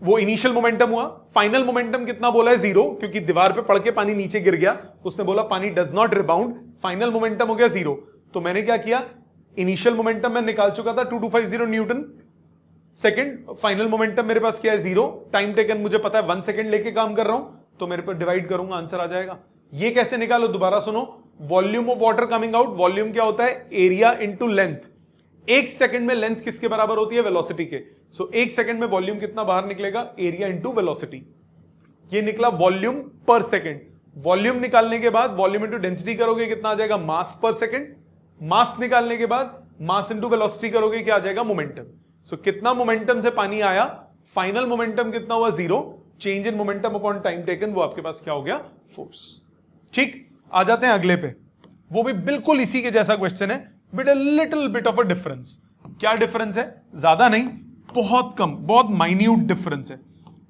वो इनिशियल मोमेंटम हुआ. फाइनल मोमेंटम कितना बोला है? 0, क्योंकि दीवार पे पड़ के पानी नीचे गिर गया. उसने बोला पानी does not rebound. Final momentum हो गया 0. तो मैंने क्या किया? इनिशियल मोमेंटम मैं निकाल चुका था 2250 न्यूटन सेकंड. फाइनल मोमेंटम मेरे पास क्या है? 0. टाइम टेकन मुझे पता है 1 सेकंड लेके काम कर रहा हूं, तो मेरे पर डिवाइड करूंगा, आंसर आ जाएगा. ये कैसे निकालो? दोबारा सुनो. Volume of water coming out, volume क्या होता है? Area into length. एक सेकंड में लेंथ किसके बराबर होती है? वेलोसिटी के. सो एक सेकंड में वॉल्यूम कितना बाहर निकलेगा? Area into velocity. ये निकला वॉल्यूम पर सेकंड. वॉल्यूम निकालने के बाद वॉल्यूम इंटू डेंसिटी करोगे, कितना आ जाएगा? मास पर सेकंड. मास निकालने के बाद मास इंटू वेलोसिटी करोगे, क्या आ जाएगा? मोमेंटम. सो कितना मोमेंटम से पानी आया? फाइनल मोमेंटम कितना हुआ? 0. Change in momentum upon time taken, वो आपके पास क्या हो गया? फोर्स. ठीक, आ जाते हैं अगले पे. वो भी बिल्कुल इसी के जैसा क्वेश्चन है, but a little bit of a difference. क्या डिफरेंस है? ज्यादा नहीं, बहुत कम, बहुत माइन्यूट डिफरेंस है.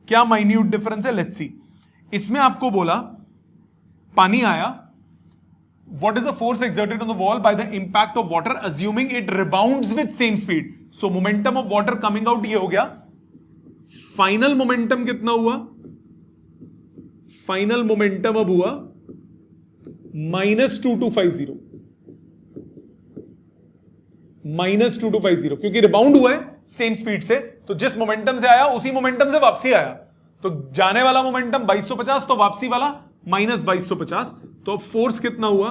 क्या माइन्यूट डिफरेंस है? Let's see. इसमें आपको बोला पानी आया, what is the force exerted on the wall by the impact of water assuming it rebounds with same speed. So momentum of water coming out ये हो गया. फाइनल मोमेंटम कितना हुआ? फाइनल मोमेंटम अब हुआ -2250, -2250, क्योंकि रिबाउंड हुआ है सेम स्पीड से, तो जिस मोमेंटम से आया उसी मोमेंटम से वापसी आया. तो जाने वाला मोमेंटम 2250, तो वापसी वाला -2250. तो फोर्स कितना हुआ?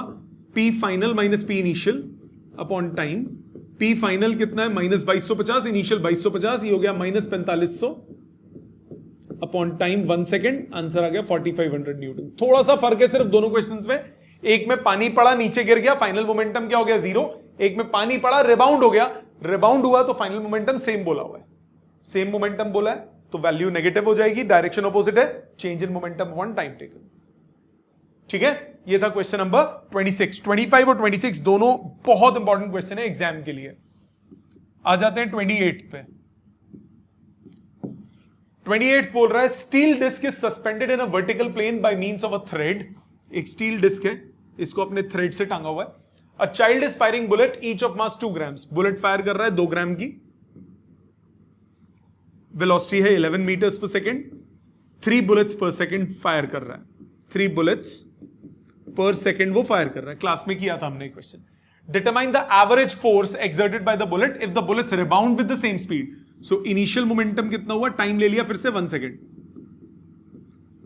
P final minus P initial upon time. P final कितना है? -2250, इनिशियल 2250, ये हो गया -4500 अपॉन टाइम 1 सेकेंड. आंसर आ गया 4500 न्यूटन. थोड़ा सा फर्क है सिर्फ दोनों क्वेश्चंस में. एक में पानी पड़ा, नीचे गिर गया, फाइनल मोमेंटम क्या हो गया? 0. एक में पानी पड़ा, रिबाउंड हो गया, रिबाउंड हुआ तो फाइनल मोमेंटम सेम बोला हुआ है. सेम मोमेंटम बोला है तो वैल्यू नेगेटिव हो जाएगी, डायरेक्शन ऑपोजिट है. Change in momentum upon time taken. ठीक है, ये था क्वेश्चन नंबर 26. 25 और 26 दोनों बहुत इंपॉर्टेंट क्वेश्चन है एग्जाम के लिए. आ जाते हैं 28 पे. 28 बोल रहा है steel disc is suspended in a vertical plane by means of a thread. एक स्टील डिस्क है, इसको अपने थ्रेड से टांगा हुआ है. A child is firing bullet each of mass 2 grams. Bullet fire कर रहा है 2 ग्राम की. वेलोसिटी है 11 metres per second. 3 bullets per second fire कर रहा है. 3 बुलेट्स पर सेकेंड वो फायर कर रहा है. क्लास में किया था हमने question. Determine the average force exerted by the bullet if the bullets rebound with the same speed. So initial momentum कितना हुआ? टाइम ले लिया फिर से 1 सेकेंड.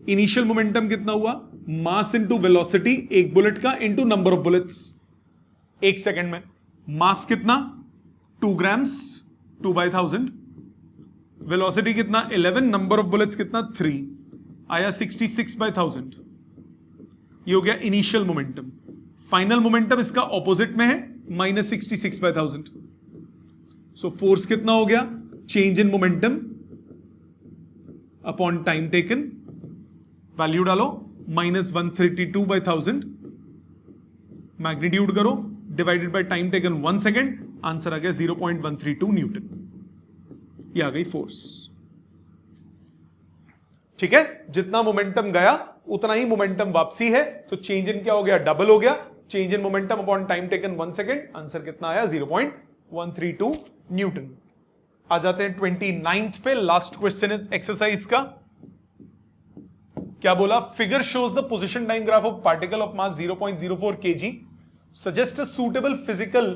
इनिशियल मोमेंटम कितना हुआ? मास इंटू वेलोसिटी एक बुलेट का इंटू नंबर ऑफ बुलेट्स एक सेकेंड में. मास कितना? 2 ग्राम्स, 2/1000. वेलोसिटी कितना? 11. नंबर ऑफ बुलेट्स कितना? 3. आया 66/1000. ये हो गया इनिशियल मोमेंटम. फाइनल मोमेंटम इसका ऑपोजिट में है, -66/1000. सो फोर्स कितना हो गया? Change in momentum upon time taken. Value डालो, -132/1000. मैग्नीट्यूड करो, divided by time taken 1 second. Answer आ गया 0.132 न्यूटन. ये आ गई फोर्स. ठीक है, जितना मोमेंटम गया उतना ही मोमेंटम वापसी है, तो चेंज इन क्या हो गया? डबल हो गया. Change in momentum upon time taken 1 second. Answer कितना आया? 0.132 न्यूटन. आ जाते हैं 29th पे. लास्ट क्वेश्चन इज एक्सरसाइज का. क्या बोला? Figure shows the position time graph of particle of mass 0.04 kg. Suggest a suitable physical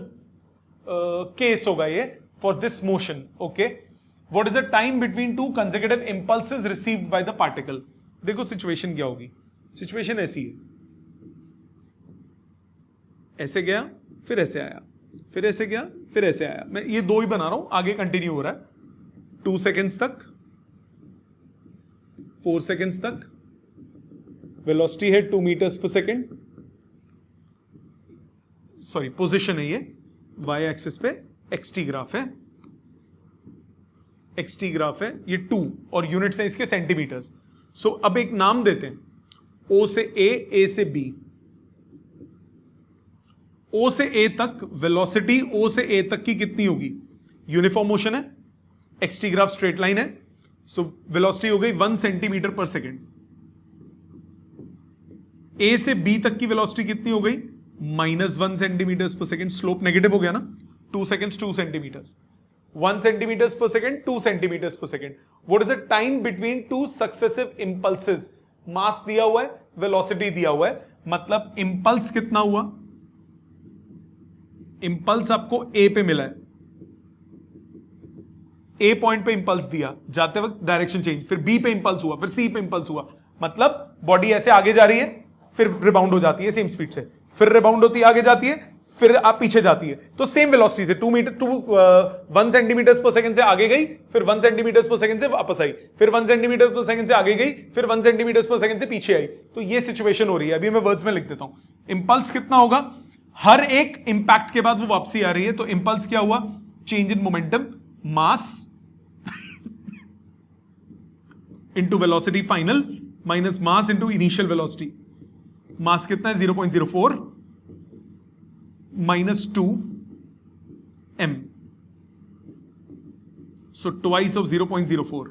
case होगा ये for this motion. Okay, what is the time between to consecutive impulses received by the particle. देखो situation क्या होगी. Situation ऐसी है, ऐसे गया फिर ऐसे आया, फिर ऐसे गया फिर ऐसे आया. मैं ये दो ही बना रहा हूं, आगे कंटिन्यू हो रहा है. 2 सेकेंड्स तक, 4 सेकेंड्स तक. वेलोसिटी है 2 metres per second. Sorry, position है ये, वाई एक्सिस पे एक्सटी ग्राफ है, एक्सटी ग्राफ है ये 2 और यूनिट्स हैं इसके सेंटीमीटर्स. सो अब एक नाम देते हैं, O से A से B. O से A तक वेलोसिटी O से A तक की कितनी होगी. यूनिफॉर्म मोशन है, एक्सटी ग्राफ स्ट्रेट लाइन है, सो वेलोसिटी हो गई 1 सेंटीमीटर पर सेकेंड. A से B तक की वेलोसिटी कितनी हो गई, -1 centimetre per second. Slope negative हो गया ना. 2 seconds 2 centimetres, 1 centimetre per second, 2 centimetre per second. What is the time between two successive impulses. Mass दिया हुआ है, वेलोसिटी दिया हुआ है, मतलब इंपल्स कितना हुआ. इंपल्स आपको ए पे मिला है, ए पॉइंट पे इंपल्स दिया, जाते वक्त डायरेक्शन चेंज, फिर बी पे इंपल्स हुआ, फिर सी पे इंपल्स हुआ. मतलब बॉडी ऐसे आगे जा रही है, फिर रिबाउंड हो जाती है सेम स्पीड से, फिर रिबाउंड होती है, आगे जाती है, फिर आप पीछे जाती है. तो सेम वेलोसिटी से 1 सेंटीमीटर पर सेकंड से आगे गई, फिर 1 सेंटीमीटर पर सेकंड से वापस आई, फिर 1 सेंटीमीटर पर सेकंड से आगे गई, फिर 1 सेंटीमीटर पर सेकंड से पीछे आई. तो ये सिचुएशन हो रही है. अभी मैं वर्ड्स में लिख देता हूं. इंपल्स कितना होगा, हर एक इंपैक्ट के बाद वो वापसी आ रही है, तो इंपल्स क्या हुआ, change in momentum, mass into velocity final minus mass into initial velocity. Mass कितना है 0.04 -2 m. So twice of 0.04.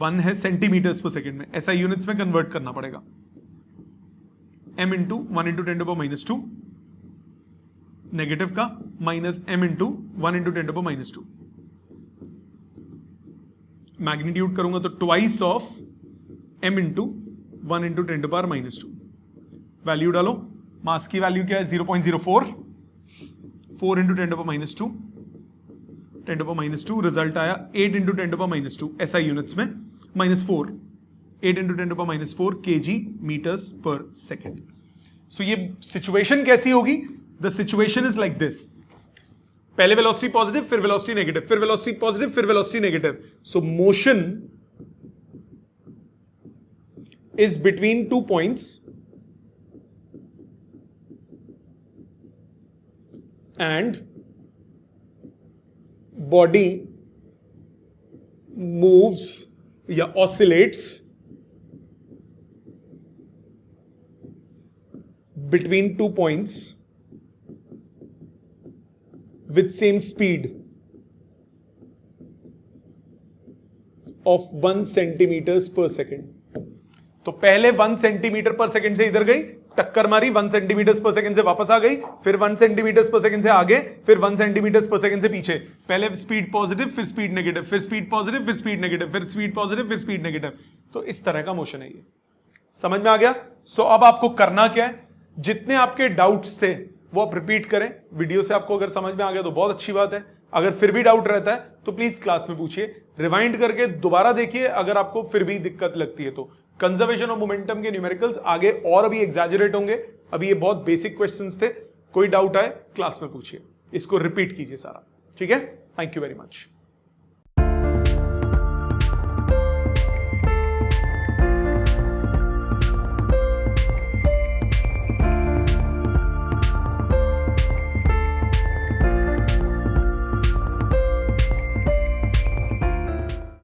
1 है सेंटीमीटर्स पर सेकेंड में, ऐसा यूनिट्स में कन्वर्ट करना पड़ेगा. m into 1 into 10 to -2 negative का, minus m into 1 into 10 to -2. Magnitude करूंगा तो twice of m into 1 into 10 to power -2. Value डालो. मास की वैल्यू क्या है 0.04, 4 into 10 to power -2, 10 to power -2. Result आया 8 इंटू 10 टू पावर -2 ऐसा यूनिट्स में, -4, 8 into 10 to power -4 kg metres per second. So ये सिचुएशन कैसी होगी. The situation is like this. पहले वेलोसिटी पॉजिटिव, फिर वेलोसिटी नेगेटिव, फिर वेलोसिटी पॉजिटिव, फिर velocity negative. So motion is between 2 points and body moves या oscillates between 2 points with same speed of 1 centimeters per second. तो पहले 1 centimetre पर second से इधर गई, टक्कर मारी, 1 सेंटीमीटर पर सेकंड से वापस आ गई, फिर 1 सेंटीमीटर पर सेकंड से आगे, फिर 1 सेंटीमीटर पर सेकंड से पीछे. पहले स्पीड पॉजिटिव, फिर स्पीड नेगेटिव, फिर स्पीड पॉजिटिव, फिर स्पीड नेगेटिव, फिर स्पीड पॉजिटिव, फिर स्पीड नेगेटिव. तो इस तरह का मोशन है ये. समझ में आ गया. सो अब आपको करना क्या है, जितने आपके डाउट्स थे वो आप रिपीट करें. वीडियो से आपको अगर समझ में आ गया तो बहुत अच्छी बात है. अगर फिर भी डाउट रहता है तो प्लीज क्लास में पूछिए, रिवाइंड करके दोबारा देखिए. अगर आपको फिर भी दिक्कत लगती है तो कंजर्वेशन ऑफ मोमेंटम के न्यूमेरिकल्स आगे और अभी एग्जैजरेट होंगे. अभी ये बहुत बेसिक क्वेश्चंस थे. कोई डाउट आए क्लास में पूछिए, इसको रिपीट कीजिए सारा. ठीक है. Thank you very much.